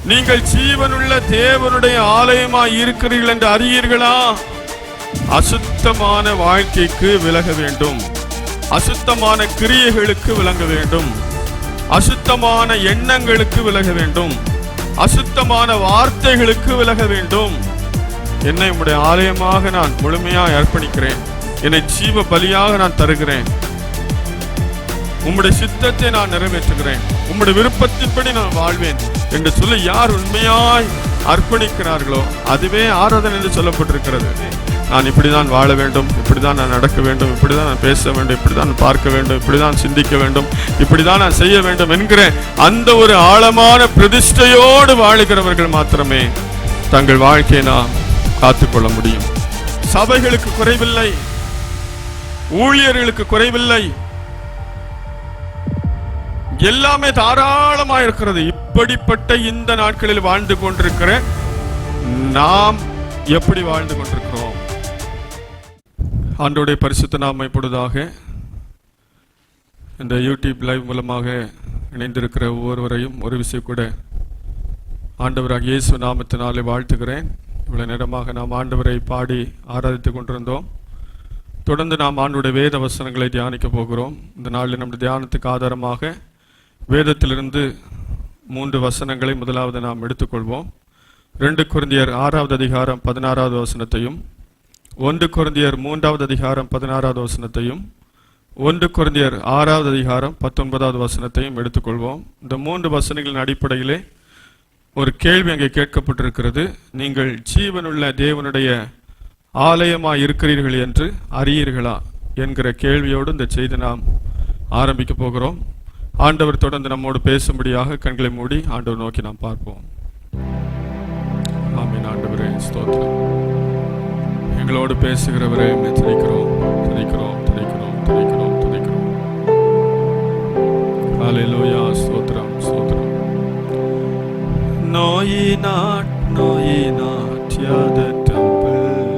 நீங்கள் ஜீவனுள்ள தேவனுடைய ஆலயமாய் இருக்கிறீர்கள் என்று அறியீர்களா? அசுத்தமான வாழ்க்கைக்கு விலக வேண்டும், அசுத்தமான கிரியைகளுக்கு விலக வேண்டும், அசுத்தமான எண்ணங்களுக்கு விலக வேண்டும், அசுத்தமான வார்த்தைகளுக்கு விலக வேண்டும். என்னை உம்முடைய ஆலயமாக நான் முழுமையாக அர்ப்பணிக்கிறேன், என்னை ஜீவ பலியாக நான் தருகிறேன், உம்முடைய சித்தத்தை நான் நிறைவேற்றுகிறேன், உம்முடைய விருப்பத்தின்படி நான் வாழ்வேன் என்று சொல்லி யார் உண்மையாய் அர்ப்பணிக்கிறார்களோ அதுவே ஆராதனை என்று சொல்லப்பட்டிருக்கிறது. நான் இப்படிதான் வாழ வேண்டும், இப்படிதான் நான் நடக்க வேண்டும், இப்படிதான் நான் பேச வேண்டும், இப்படிதான் நான் பார்க்க வேண்டும், இப்படிதான் சிந்திக்க வேண்டும், இப்படிதான் நான் செய்ய வேண்டும் என்கிற அந்த ஒரு ஆழமான பிரதிஷ்டையோடு வாழுகிறவர்கள் மாத்திரமே தங்கள் வாழ்க்கையை நாம் காத்துக்கொள்ள முடியும். சபைகளுக்கு குறைவில்லை, ஊழியர்களுக்கு குறைவில்லை, எல்லாமே தாராளமாக இருக்கிறது. இப்படிப்பட்ட இந்த நாட்களில் வாழ்ந்து கொண்டிருக்கிற நாம் எப்படி வாழ்ந்து கொண்டிருக்கிறோம்? ஆண்டவருடைய பரிசுத்த நாமம் இப்பொழுதாக இந்த யூடியூப் லைவ் மூலமாக இணைந்திருக்கிற ஒவ்வொருவரையும் ஒரு விஷயம் கூட ஆண்டவராக இயேசு நாமத்தினாலே வாழ்த்துகிறேன். இவ்வளவு நேரமாக நாம் ஆண்டவரை பாடி ஆராதித்துக் கொண்டிருந்தோம். தொடர்ந்து நாம் ஆண்டவருடைய வேத வசனங்களை தியானிக்க போகிறோம். இந்த நாளில் நம்முடைய தியானத்துக்கு ஆதாரமாக வேதத்திலிருந்து 3 வசனங்களை முதலாவது நாம் எடுத்துக்கொள்வோம். 2 கொரிந்தியர் 6வது அதிகாரம் 16வது வசனத்தையும், 1 கொரிந்தியர் 3வது அதிகாரம் 16வது வசனத்தையும், 1 கொரிந்தியர் 6வது அதிகாரம் 19வது வசனத்தையும் எடுத்துக்கொள்வோம். இந்த 3 வசனங்களின் அடிப்படையிலே ஒரு கேள்வி அங்கே கேட்கப்பட்டிருக்கிறது. நீங்கள் ஜீவனுள்ள தேவனுடைய ஆலயமாய் இருக்கிறீர்கள் என்று அறியீர்களா என்கிற கேள்வியோடு இந்த செய்தி நாம் ஆரம்பிக்க போகிறோம். ஆண்டவர் தொடர்ந்து நம்மோடு பேசும்படியாக கண்களை மூடி ஆண்டவர் நோக்கி நாம் பார்ப்போம். ஆமென். ஆண்டவரே ஸ்தோத்திரம். எங்களோடு பேசுகிறவரே துதிக்கிறோம், துதிக்கிறோம், துதிக்கிறோம், துதிக்கிறோம், துதிக்கிறோம். ஹல்லேலூயா. ஸ்தோத்திரம், ஸ்தோத்திரம். No ye not, no ye not, you're the temple.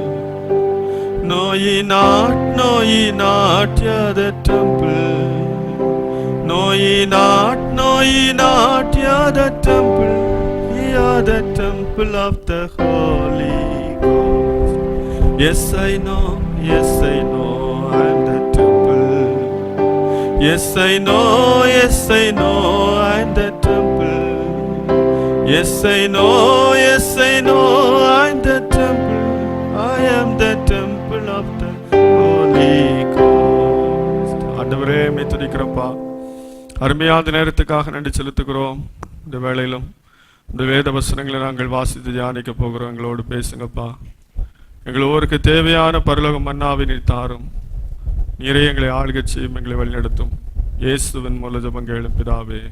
No ye not, no ye not, you're the temple. No ye not, no ye not, you're the temple. You're the temple of the Holy Ghost. Yes I know, yes I know, I'm the temple. Yes I know, yes I know, I'm the temple. Yes I know, yes I know, I'm the temple. I am the temple of the Holy Ghost. ஆண்டவரே மே துதிக்கிறோம்ப்பா. அருமையான நேரத்துக்காக நன்றி செலுத்துகிறோம். இந்த வேளையிலும் இந்த வேத வசனங்களை நாங்கள் வாசித்து தியானிக்க போகிறோம். எங்களோடு பேசுங்கப்பா. எங்களோருக்கு தேவையான பரலோக மன்னாவை நீர் தாரும். நீரே எங்களை ஆளுகை செய்யும், எங்களை வழிநடத்தும். இயேசுவின் மூலம் ஜெபம் கேளும் பிதாவே.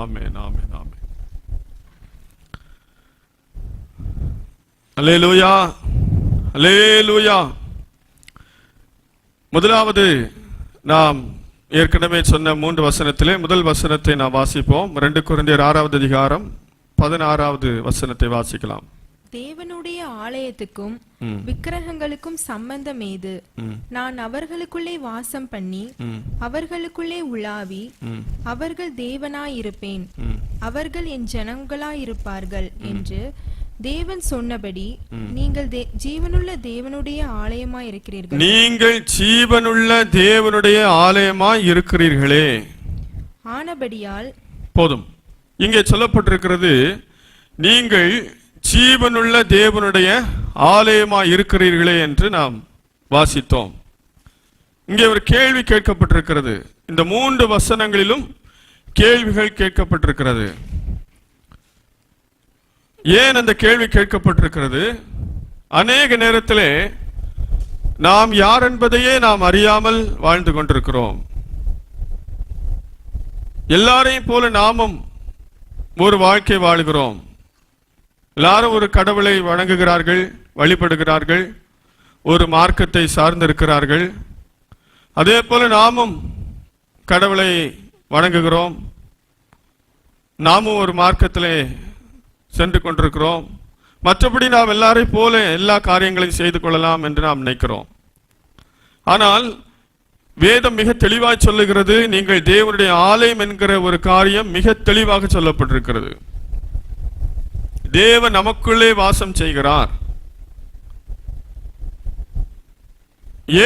ஆமென், ஆமென், ஆமென். அல்லேலூயா, அல்லேலூயா. முதலாவது நாம் ஏற்கனவே சொன்ன 3 வசனத்திலே முதல் வசனத்தை நாம் வாசிப்போம். 2 கொரிந்தியர் 6வது அதிகாரம் 16வது வசனத்தை வாசிக்கலாம். தேவனுடைய ஆலயத்துக்கும் விக்கிரகங்களுக்கும் சம்பந்தம் ஏது? நான் அவர்களுக்குள்ளே வாசம் பண்ணி அவர்களுக்குள்ளே உலாவி அவர்கள் தேவனாயிருப்பேன், அவர்கள் என் ஜனங்களாயிருப்பார்கள் என்று தேவன் சொன்னபடி நீங்கள் ஜீவனுள்ள தேவனுடைய ஆலயமாய் இருக்கிறீர்கள். நீங்கள் ஜீவனுள்ள தேவனுடைய ஆலயமாய் இருக்கிறீர்களே. ஆனபடியால் போதும். இங்கே சொல்லப்பட்டிருக்கிறது, நீங்கள் ஜீவனுள்ள தேவனுடைய ஆலயமாய் இருக்கிறீர்களே என்று நாம் வாசித்தோம். இங்கே ஒரு கேள்வி கேட்கப்பட்டிருக்கிறது. இந்த 3 வசனங்களிலும் கேள்விகள் கேட்கப்பட்டிருக்கிறது. ஏன் அந்த கேள்வி கேட்கப்பட்டிருக்கிறது? அநேக நேரத்திலே நாம் யார் என்பதையே நாம் அறியாமல் வாழ்ந்து கொண்டிருக்கிறோம். எல்லாரையும் போல நாமும் ஒரு வாழ்க்கை வாழுகிறோம். எல்லாரும் ஒரு கடவுளை வணங்குகிறார்கள், வழிபடுகிறார்கள், ஒரு மார்க்கத்தை சார்ந்திருக்கிறார்கள். அதே போல நாமும் கடவுளை வணங்குகிறோம், நாமும் ஒரு மார்க்கத்திலே சென்று கொண்டிருக்கிறோம். மற்றபடி நாம் எல்லாரையும் போல எல்லா காரியங்களையும் செய்து கொள்ளலாம் என்று நாம் நினைக்கிறோம். ஆனால் வேதம் மிக தெளிவாய் சொல்லுகிறது, நீங்கள் தேவனுடைய ஆலயம் என்கிற ஒரு காரியம் மிக தெளிவாக சொல்லப்பட்டிருக்கிறது. தேவன் நமக்குள்ளே வாசம் செய்கிறார்.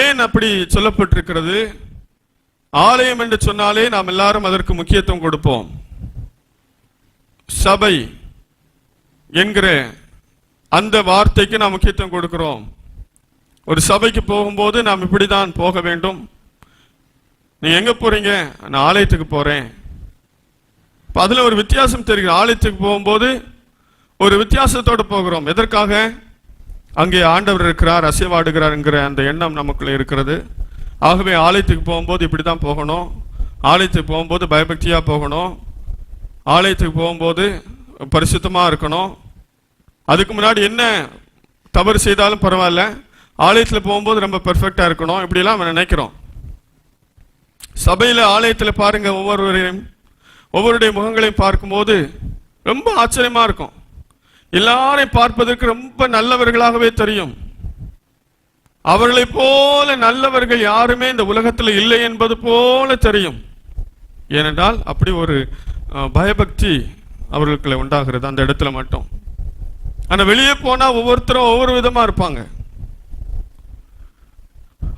ஏன் அப்படி சொல்லப்பட்டிருக்கிறது? ஆலயம் என்று சொன்னாலே நாம் எல்லாரும் அதற்கு முக்கியத்துவம் கொடுப்போம். சபை என்கிற அந்த வார்த்தைக்கு நாம் முக்கியத்துவம் கொடுக்கிறோம். ஒரு சபைக்கு போகும்போது நாம் இப்படிதான் போக வேண்டும். நீ எங்க போறீங்க? நான் ஆலயத்துக்கு போறேன். அதுல ஒரு வித்தியாசம் தெரிகிறது. ஆலயத்துக்கு போகும்போது ஒரு வித்தியாசத்தோடு போகிறோம். எதற்காக? அங்கே ஆண்டவர் இருக்கிறார், அசைவாடுகிறார் என்கிற அந்த எண்ணம் நமக்குள்ள இருக்கிறது. ஆகவே ஆலயத்துக்கு போகும்போது இப்படிதான் போகணும். ஆலயத்துக்கு போகும்போது பயபக்தியா போகணும். ஆலயத்துக்கு போகும்போது பரிசுத்தமா இருக்கணும். அதுக்கு முன்னாடி என்ன தவறு செய்தாலும் பரவாயில்ல, ஆலயத்தில் போகும்போது ரொம்ப பெர்ஃபெக்டா இருக்கணும். இப்படிலாம் நினைக்கிறோம். சபையில ஆலயத்தில் பாருங்க, ஒவ்வொருடைய முகங்களையும் பார்க்கும்போது ரொம்ப ஆச்சரியமா இருக்கும். எல்லாரையும் பார்ப்பதற்கு ரொம்ப நல்லவர்களாகவே தெரியும். அவர்களை போல நல்லவர்கள் யாருமே இந்த உலகத்தில் இல்லை என்பது போல தெரியும். ஏனென்றால் அப்படி ஒரு பயபக்தி அவர்களுக்குள்ள உண்டாகிறது அந்த இடத்துல மட்டும். ஆனா வெளியே போனா ஒவ்வொருத்தரும் ஒவ்வொரு விதமா இருப்பாங்க.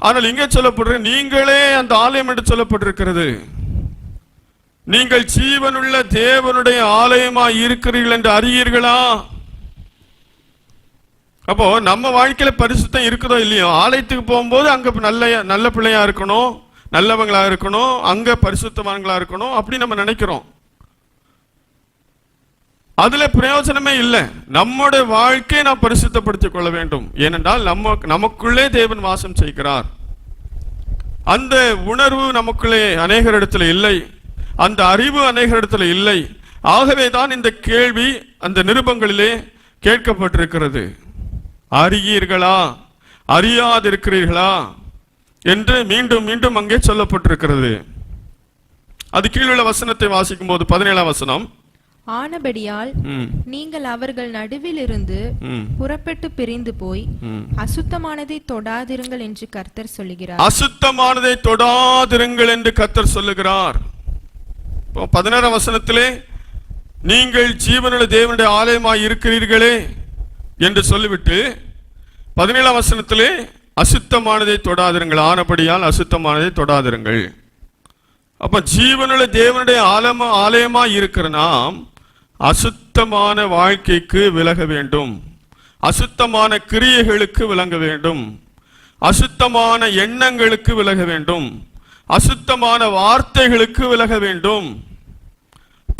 ஆனால் இங்கே சொல்லப்படுற நீங்களே அந்த ஆலயம் என்று சொல்லப்பட்டிருக்கிறது. நீங்கள் ஜீவனுள்ள தேவனுடைய ஆலயமா இருக்கிறீர்கள் என்று அறியீர்களா? அப்போ நம்ம வாழ்க்கையில பரிசுத்தம் இருக்குதோ இல்லையோ, ஆலயத்துக்கு போகும்போது அங்க நல்ல பிள்ளையா இருக்கணும், நல்லவங்களா இருக்கணும், அங்க பரிசுத்தவான்களா இருக்கணும் அப்படி நம்ம நினைக்கிறோம். அதுல பிரயோஜனமே இல்லை. நம்முடைய வாழ்க்கையை நாம் பரிசுத்தப்படுத்திக் கொள்ள வேண்டும். ஏனென்றால் நமக்குள்ளே தேவன் வாசம் செய்கிறார். அந்த உணர்வு நமக்குள்ளே அநேகர் இடத்துல இல்லை, அந்த அறிவு அநேகர் இடத்துல இல்லை. ஆகவேதான் இந்த கேள்வி அந்த நிருபங்களிலே கேட்கப்பட்டிருக்கிறது. அறியீர்களா, அறியாதிருக்கிறீர்களா என்று மீண்டும் மீண்டும் அங்கே சொல்லப்பட்டிருக்கிறது. அது கீழுள்ள வசனத்தை வாசிக்கும் போது 17ஆம் வசனம், ஆனபடியால் நீங்கள் அவர்கள் நடுவில் இருந்து புறப்பட்டு பிரிந்து போய் அசுத்தமானதை தொடாதிருங்கள் என்று கர்த்தர் சொல்லுகிறார். அசுத்தமானதை தொடாதிருங்கள் என்று கர்த்தர் சொல்லுகிறார். 16ஆம் வசனத்திலே நீங்கள் ஜீவனுள்ள தேவனுடைய ஆலயமாய் இருக்கிறீர்களே என்று சொல்லிவிட்டு 17ஆம் வசனத்திலே அசுத்தமானதை தொடாதிருங்கள், ஆனபடியால் அசுத்தமானதை தொடாதிருங்கள். அப்ப ஜீவனுள்ள தேவனுடைய ஆலயமா இருக்கிற நாம் அசுத்தமான வாழ்க்கைக்கு விலக வேண்டும், அசுத்தமான கிரியைகளுக்கு விலக வேண்டும், அசுத்தமான எண்ணங்களுக்கு விலக வேண்டும், அசுத்தமான வார்த்தைகளுக்கு விலக வேண்டும்,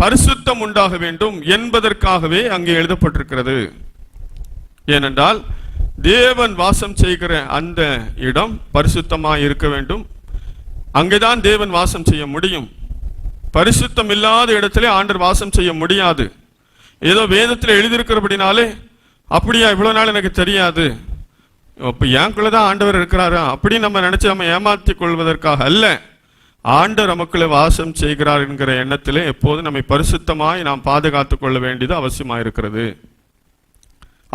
பரிசுத்தம் உண்டாக வேண்டும் என்பதற்காகவே அங்கே எழுதப்பட்டிருக்கிறது. ஏனென்றால் தேவன் வாசம் செய்கிற அந்த இடம் பரிசுத்தமாக இருக்க வேண்டும். அங்கேதான் தேவன் வாசம் செய்ய முடியும். பரிசுத்தம் இல்லாத இடத்திலே ஆண்டவர் வாசம் செய்ய முடியாது. ஏதோ வேதத்தில் எழுதியிருக்கிறபடினாலே அப்படியா இவ்வளவு நாள் எனக்கு தெரியாது, அப்ப எனக்குள்ளதான் ஆண்டவர் இருக்கிறாரா அப்படி நம்ம நினைச்சு நம்ம ஏமாற்றிக் கொள்வதற்காக அல்ல. ஆண்டவர் நமக்குள்ளே வாசம் செய்கிறார் என்கிற எண்ணத்திலே எப்போது நம்மை பரிசுத்தமாய் நாம் பாதுகாத்துக் கொள்ள வேண்டியது அவசியமாயிருக்கிறது.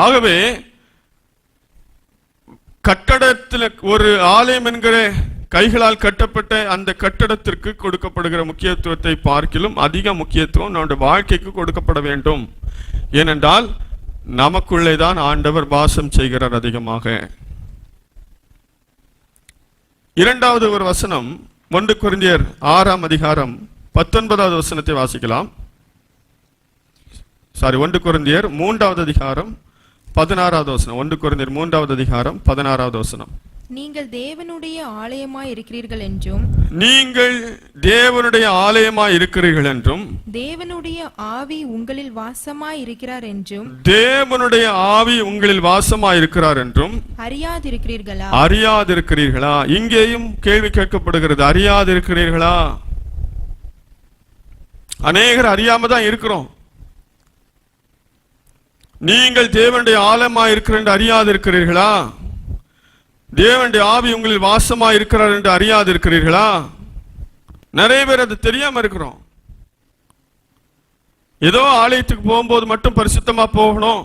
ஆகவே கட்டடத்தில் ஒரு ஆலயம் என்கிற கைகளால் கட்டப்பட்ட அந்த கட்டடத்திற்கு கொடுக்கப்படுகிற முக்கியத்துவத்தை பார்க்கிலும் அதிக முக்கியத்துவம் நம்முடைய வாழ்க்கைக்கு கொடுக்கப்பட வேண்டும். ஏனென்றால் நமக்குள்ளே தான் ஆண்டவர் வாசம் செய்கிறார் அதிகமாக. இரண்டாவது ஒரு வசனம் 1 கொரிந்தியர் 6ஆம் அதிகாரம் 19வது வசனத்தை வாசிக்கலாம். 1 கொரிந்தியர் 3வது அதிகாரம் 16வது வசனம். 1 கொரிந்தியர் 3வது அதிகாரம் 16வது வசனம். நீங்கள் தேவனுடைய ஆலயமாய் இருக்கிறீர்கள் என்றும், நீங்கள் தேவனுடைய ஆலயமாய் இருக்கிறீர்கள் என்றும், தேவனுடைய ஆவி உங்களில் வாசமாய் இருக்கிறார் என்றும், தேவனுடைய ஆவி உங்களில் வாசமாய் இருக்கிறார் என்றும் அறியாதிருக்கிறீர்களா? அறியாதிருக்கிறீர்களா? இங்கேயும் கேள்வி கேட்கப்படுகிறது. அறியாதிருக்கிறீர்களா? அநேகர் அறியாம தான் இருக்கிறோம். நீங்கள் தேவனுடைய ஆலயமாய் இருக்கிற என்று அறியாதிருக்கிறீர்களா? தேவனுடைய ஆவி உங்களில் வாசமா இருக்கிறார் என்று அறியாது இருக்கிறீர்களா? நிறைய பேர் அது தெரியாம இருக்கிறோம். ஏதோ ஆலயத்துக்கு போகும்போது மட்டும் பரிசுத்தமா போகணும்,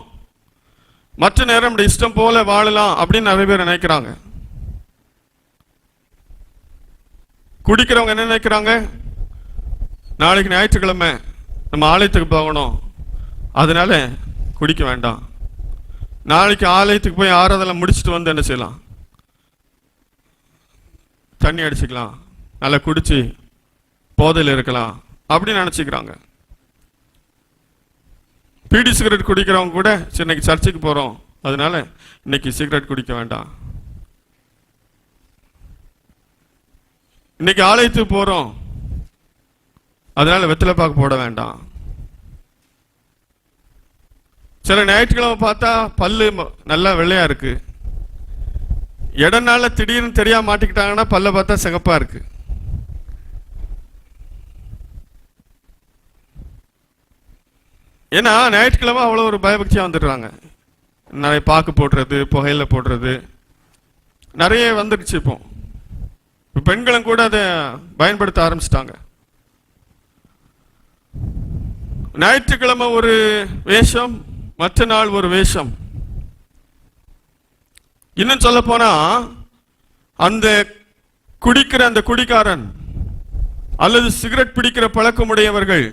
மற்ற நேரம் இஷ்டம் போல வாழலாம் அப்படின்னு நிறைய பேர் நினைக்கிறாங்க. குடிக்கிறவங்க என்ன நினைக்கிறாங்க? நாளைக்கு ஞாயிற்றுக்கிழமை நம்ம ஆலயத்துக்கு போகணும், அதனால குடிக்க வேண்டாம். நாளைக்கு ஆலயத்துக்கு போய் ஆராதனை முடிச்சுட்டு வந்து என்ன செய்யலாம், தண்ணி அடிச்சுக்கலாம், நல்லா குடிச்சு போதையில் இருக்கலாம் அப்படின்னு நினைச்சுக்கிறாங்க. பீடி சிகரெட் குடிக்கிறவங்க கூட சரி இன்னைக்கு சர்ச்சுக்கு போறோம் அதனால இன்னைக்கு சிகரெட் குடிக்க வேண்டாம், இன்னைக்கு ஆலயத்துக்கு போறோம் அதனால வெத்தலை பாக்கு போட வேண்டாம். சில ஞாயிற்றுக்கிழமை பார்த்தா பல்லு நல்லா வெள்ளையா இருக்கு, இடனால திடீர்னு தெரியாம மாட்டிக்கிட்டாங்கன்னா பல்ல பார்த்தா சிகப்பா இருக்கு. ஏன்னா ஞாயிற்றுக்கிழமை அவ்வளோ ஒரு பயபக்தியாக வந்துடுறாங்க. நிறைய பாக்கு போடுறது, புகையில போடுறது நிறைய வந்துடுச்சு. இப்போ பெண்களும் கூட அதை பயன்படுத்த ஆரம்பிச்சிட்டாங்க. ஞாயிற்றுக்கிழமை ஒரு வேஷம், மற்ற நாள் ஒரு வேஷம். இன்னும் சொல்ல போனா அந்த குடிக்கிற அந்த குடிக்காரன் அல்லது சிகரெட் பிடிக்கிற பழக்கமுடையவர்கள்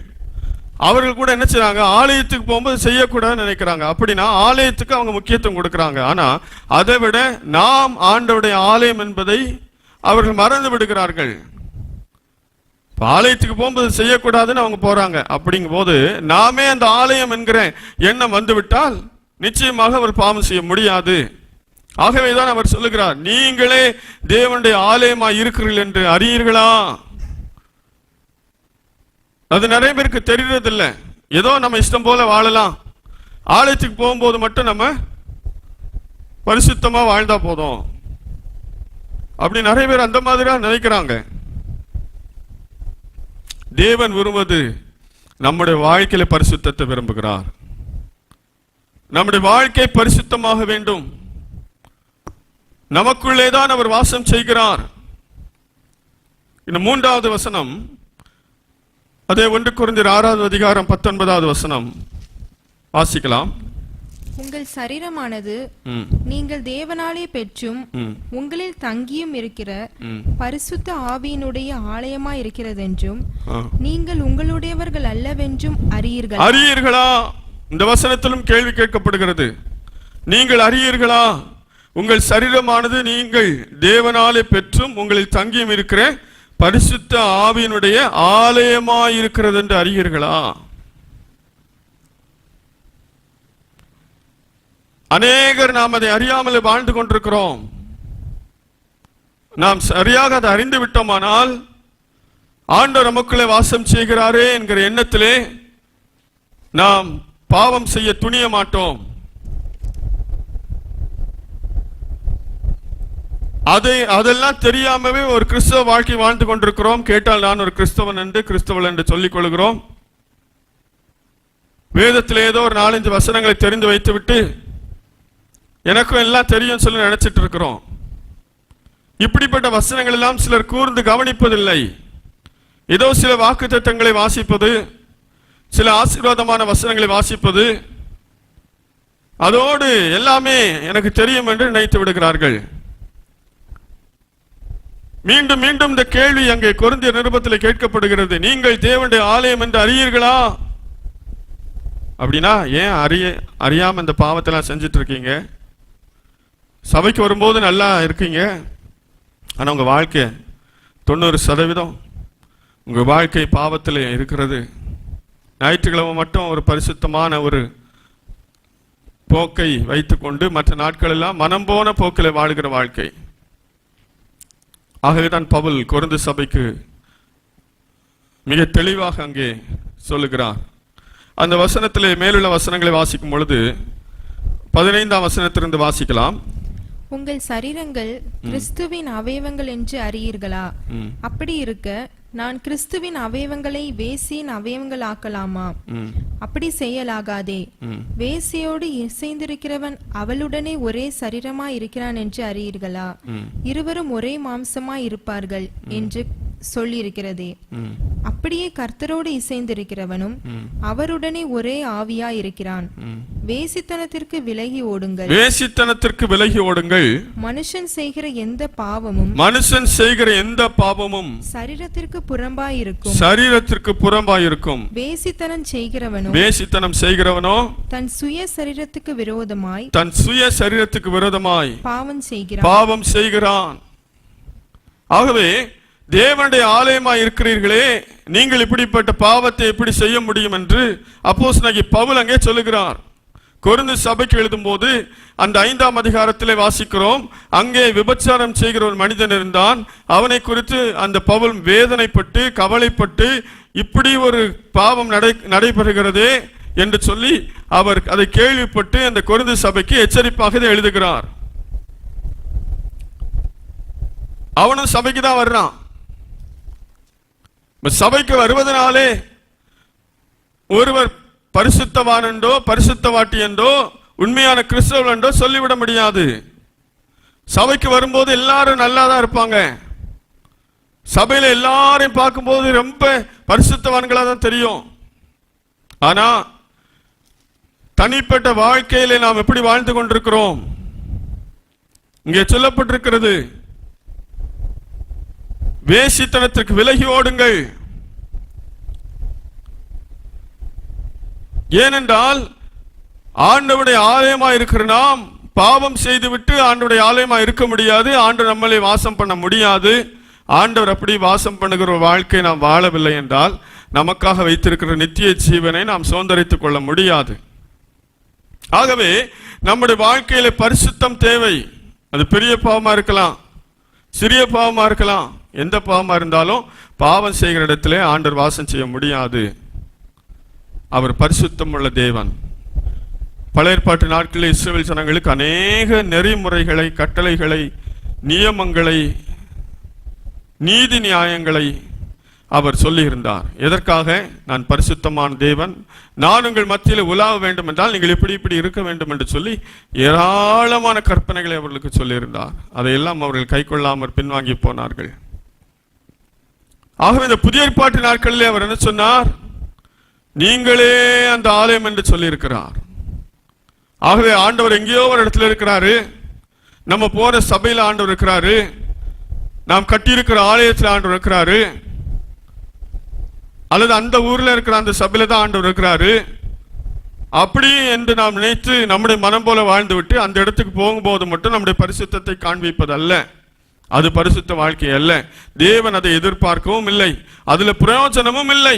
அவர்கள் கூட என்ன செய்றாங்க, ஆலயத்துக்கு போகும்போது செய்யக்கூடாதுன்னு நினைக்கிறாங்க. அப்படின்னா ஆலயத்துக்கு அவங்க முக்கியத்துவம் கொடுக்கறாங்க. ஆனா அதை விட நாம் ஆண்டவருடைய ஆலயம் என்பதை அவர்கள் மறந்து விடுகிறார்கள். ஆலயத்துக்கு போகும்போது செய்யக்கூடாதுன்னு அவங்க போறாங்க. அப்படிங்கும் போது நாமே அந்த ஆலயம் என்கிற எண்ணம் வந்து விட்டால் நிச்சயமாக அவர் பாவம் செய்ய முடியாது. ஆகவேதான் அவர் சொல்லுகிறார், நீங்களே தேவனுடைய ஆலயமாய் இருக்கிறீர்கள் என்று அறியீர்களா? அது நிறைய பேருக்கு தெரியறதில்லை. ஏதோ நம்ம இஷ்டம் போல வாழலாம், ஆலயத்துக்கு போகும்போது மட்டும் நம்ம பரிசுத்தமா வாழ்ந்தா போதும் அப்படி நிறைய பேர் அந்த மாதிரியா நினைக்கிறாங்க. தேவன் விரும்புவது நம்முடைய வாழ்க்கையில பரிசுத்தத்தை விரும்புகிறார். நம்முடைய வாழ்க்கை பரிசுத்தமாக வேண்டும். நமக்குள்ளேதான் அவர் வாசம் செய்கிறார். இந்த 3வது வசனம், அதே 1 கொரிந்தியர் 6வது அதிகாரம் 19வது வசனம் வாசிக்கலாம். உங்கள் சரீரமானது நீங்கள் தேவனாலே பெற்றும் உங்களில் தங்கியும் இருக்கிற பரிசுத்த ஆவியினுடைய ஆலயமாய் இருக்கிறதென்றும் நீங்கள் உங்களுடையவர்கள் அல்லவென்றும் அறியீர்களா? இந்த வசனத்திலும் கேள்வி கேட்கப்படுகிறது. நீங்கள் அறியீர்களா? உங்கள் சரீரமானது நீங்கள் தேவனாலே பெற்றும் உங்களில் தங்கியும் இருக்கிற பரிசுத்த ஆவியினுடைய ஆலயமாய் இருக்கிறது என்று அறியீர்களா? அநேகர் நாம் அதை அறியாமல் வாழ்ந்து கொண்டிருக்கிறோம். நாம் சரியாக அதை அறிந்து விட்டோமானால் ஆண்டவர் நமக்குள்ளே வாசம் செய்கிறாரே என்கிற எண்ணத்திலே நாம் பாவம் செய்ய துணிய மாட்டோம். அதெல்லாம் தெரியாமவே ஒரு கிறிஸ்தவ வாழ்க்கை வாழ்ந்து கொண்டிருக்கிறோம். கேட்டால் நான் ஒரு கிறிஸ்தவன் என்று கிறிஸ்தவன் என்று சொல்லிக் கொள்கிறோம். வேதத்தில் ஏதோ ஒரு 4-5 வசனங்களை தெரிந்து வைத்து விட்டு எனக்கும் எல்லாம் தெரியும் சொல்லி நினைச்சிட்டு இருக்கிறோம். இப்படிப்பட்ட வசனங்கள் எல்லாம் சிலர் கூர்ந்து கவனிப்பதில்லை. ஏதோ சில வாக்குத்தத்தங்களை வாசிப்பது, சில ஆசீர்வாதமான வசனங்களை வாசிப்பது, அதோடு எல்லாமே எனக்கு தெரியும் என்று நினைத்து விடுகிறார்கள். மீண்டும் மீண்டும் இந்த கேள்வி அங்கே கொரிந்தியர் நிருபத்தில் கேட்கப்படுகிறது. நீங்கள் தேவனுடைய ஆலயம் என்று அறியீர்களா? அப்படின்னா ஏன் அறியாம இந்த பாவத்தெல்லாம் செஞ்சுட்டு இருக்கீங்க? சபைக்கு வரும்போது நல்லா இருக்கீங்க, ஆனா உங்க வாழ்க்கை 90% உங்க வாழ்க்கை பாவத்தில் இருக்கிறது. ஞாயிற்றுக்கிழமை மட்டும் ஒரு பரிசுத்தமான ஒரு போக்கை வைத்துக்கொண்டு மற்ற நாட்கள் எல்லாம் மனம் போன போக்கில் வாழ்கிற வாழ்க்கை. ஆகவேதான் பவுல் கொரிந்து சபைக்கு மிக தெளிவாக அங்கே சொல்லுகிறார். அந்த வசனத்திலே மேலுள்ள வசனங்களை வாசிக்கும் பொழுது 15ஆம் வசனத்திலிருந்து வாசிக்கலாம். உங்கள் சரீரங்கள் கிறிஸ்துவின் அவயவங்கள் என்று அறியீர்களா? அப்படி இருக்க நான் கிறிஸ்துவின் அவயவங்களை வேசியின் அவயவங்கள் ஆக்கலாமா? அப்படி செய்யலாகாதே. வேசியோடு இசைந்திருக்கிறவன் அவளுடனே ஒரே சரீரமாய் இருக்கிறான் என்று அறியீர்களா? இருவரும் ஒரே மாம்சமாய் இருப்பார்கள் என்று சொல்லியிருக்கிறதே. அப்படியே கர்த்தரோடு இசைந்திருக்கிறவனும் அவருடனே ஒரே ஆவியாய் இருக்கிறான். வேசித்தனத்திற்கு விலகி ஓடுங்கள். வேசித்தனத்திற்கு விலகி ஓடுங்கள். மனுஷன் செய்கிற எந்த பாவமும் சரீரத்திற்கு புறம்பாயிருக்கும். சரீரத்திற்கு புறம்பாயிருக்கும். வேசித்தனம் செய்கிறவனோ தன் சுய சரீரத்துக்கு விரோதமாய் பாவம் செய்கிறான். ஆகவே தேவனுடைய ஆலயமாய் இருக்கிறீர்களே, நீங்கள் இப்படிப்பட்ட பாவத்தை எப்படி செய்ய முடியும் என்று அப்போஸ்தலனாகிய பவுல் அங்கே சொல்லுகிறார். கொரிந்து சபைக்கு எழுதும் போது அந்த 5ஆம் அதிகாரத்திலே வாசிக்கிறோம். அங்கே விபச்சாரம் செய்கிற ஒரு மனிதன் இருந்தான். அவனை குறித்து அந்த பவுல் வேதனைப்பட்டு கவலைப்பட்டு இப்படி ஒரு பாவம் நடைபெறுகிறதே என்று சொல்லி அவர் அதை கேள்விப்பட்டு அந்த கொரிந்து சபைக்கு எச்சரிப்பாக எழுதுகிறார். அவனும் சபைக்கு தான் வர்றான். சபைக்கு வருவதனாலே ஒருவர் பரிசுத்தவான் என்றோ பரிசுத்தவாட்டி என்றோ உண்மையான கிறிஸ்தவர்கள் என்றோ சொல்லிவிட முடியாது. சபைக்கு வரும்போது எல்லாரும் நல்லா தான் இருப்பாங்க. சபையில எல்லாரையும் பார்க்கும்போது ரொம்ப பரிசுத்தவான்களா தான் தெரியும். ஆனா தனிப்பட்ட வாழ்க்கையிலே நாம் எப்படி வாழ்ந்து கொண்டிருக்கிறோம்? இங்கே சொல்லப்பட்டிருக்கிறது, வேசித்தனத்திற்கு விலகி ஓடுங்கள். ஏனென்றால் ஆண்டவருடைய ஆலயமாய் இருக்கிற நாம் பாவம் செய்துவிட்டு ஆண்டவருடைய ஆலயமாய் இருக்க முடியாது. ஆண்டவர் நம்மளை வாசம் பண்ண முடியாது. ஆண்டவர் அப்படி வாசம் பண்ணுகிற வாழ்க்கை நாம் வாழவில்லை என்றால் நமக்காக வைத்திருக்கிற நித்திய ஜீவனை நாம் சுதந்தரித்துக் கொள்ள முடியாது. ஆகவே நம்முடைய வாழ்க்கையில பரிசுத்தம் தேவை. அது பெரிய பாவமா இருக்கலாம், சிறிய பாவமா இருக்கலாம். எந்த பாவமா இருந்தாலும் பாவம் செய்கிற இடத்திலே ஆண்டவர் வாசம் செய்ய முடியாது. அவர் பரிசுத்தம் உள்ள தேவன். பழைய ஏற்பாட்டு நாட்களில் இஸ்ரவேல் ஜனங்களுக்கு அநேக நெறிமுறைகளை, கட்டளைகளை, நியமங்களை, நீதி நியாயங்களை அவர் சொல்லியிருந்தார். எதற்காக? நான் பரிசுத்தமான தேவன், நான் உங்கள் மத்தியில் உலாவ வேண்டும் என்றால் நீங்கள் இப்படி இப்படி இருக்க வேண்டும் என்று சொல்லி ஏராளமான கற்பனைகளை அவர்களுக்கு சொல்லியிருந்தார். அதையெல்லாம் அவர்கள் கை கொள்ளாமல் பின்வாங்கி போனார்கள். ஆகவே இந்த புதிய ஏற்பாட்டு நாட்களிலே அவர் என்ன சொன்னார்? நீங்களே அந்த ஆலயம் என்று சொல்லி இருக்கிறார். ஆகவே ஆண்டவர் எங்கேயோ ஒரு இடத்துல இருக்கிறாரு. நம்ம போற சபையில ஆண்டவர் இருக்கிறாரு. நாம் கட்டியிருக்கிற ஆலயத்தில் ஆண்டவர் இருக்கிறாரு. அல்லது அந்த ஊர்ல இருக்கிற அந்த சபையில தான் ஆண்டவர் இருக்கிறாரு. அப்படி என்று நாம் நினைத்து நம்முடைய மனம் போல வாழ்ந்து விட்டு அந்த இடத்துக்கு போகும்போது மட்டும் நம்முடைய பரிசுத்தத்தை காண்பிப்பது அல்ல. அது பரிசுத்த வாழ்க்கை அல்ல. தேவன் அதை எதிர்பார்க்கவும் இல்லை, அதுல பிரயோஜனமும் இல்லை.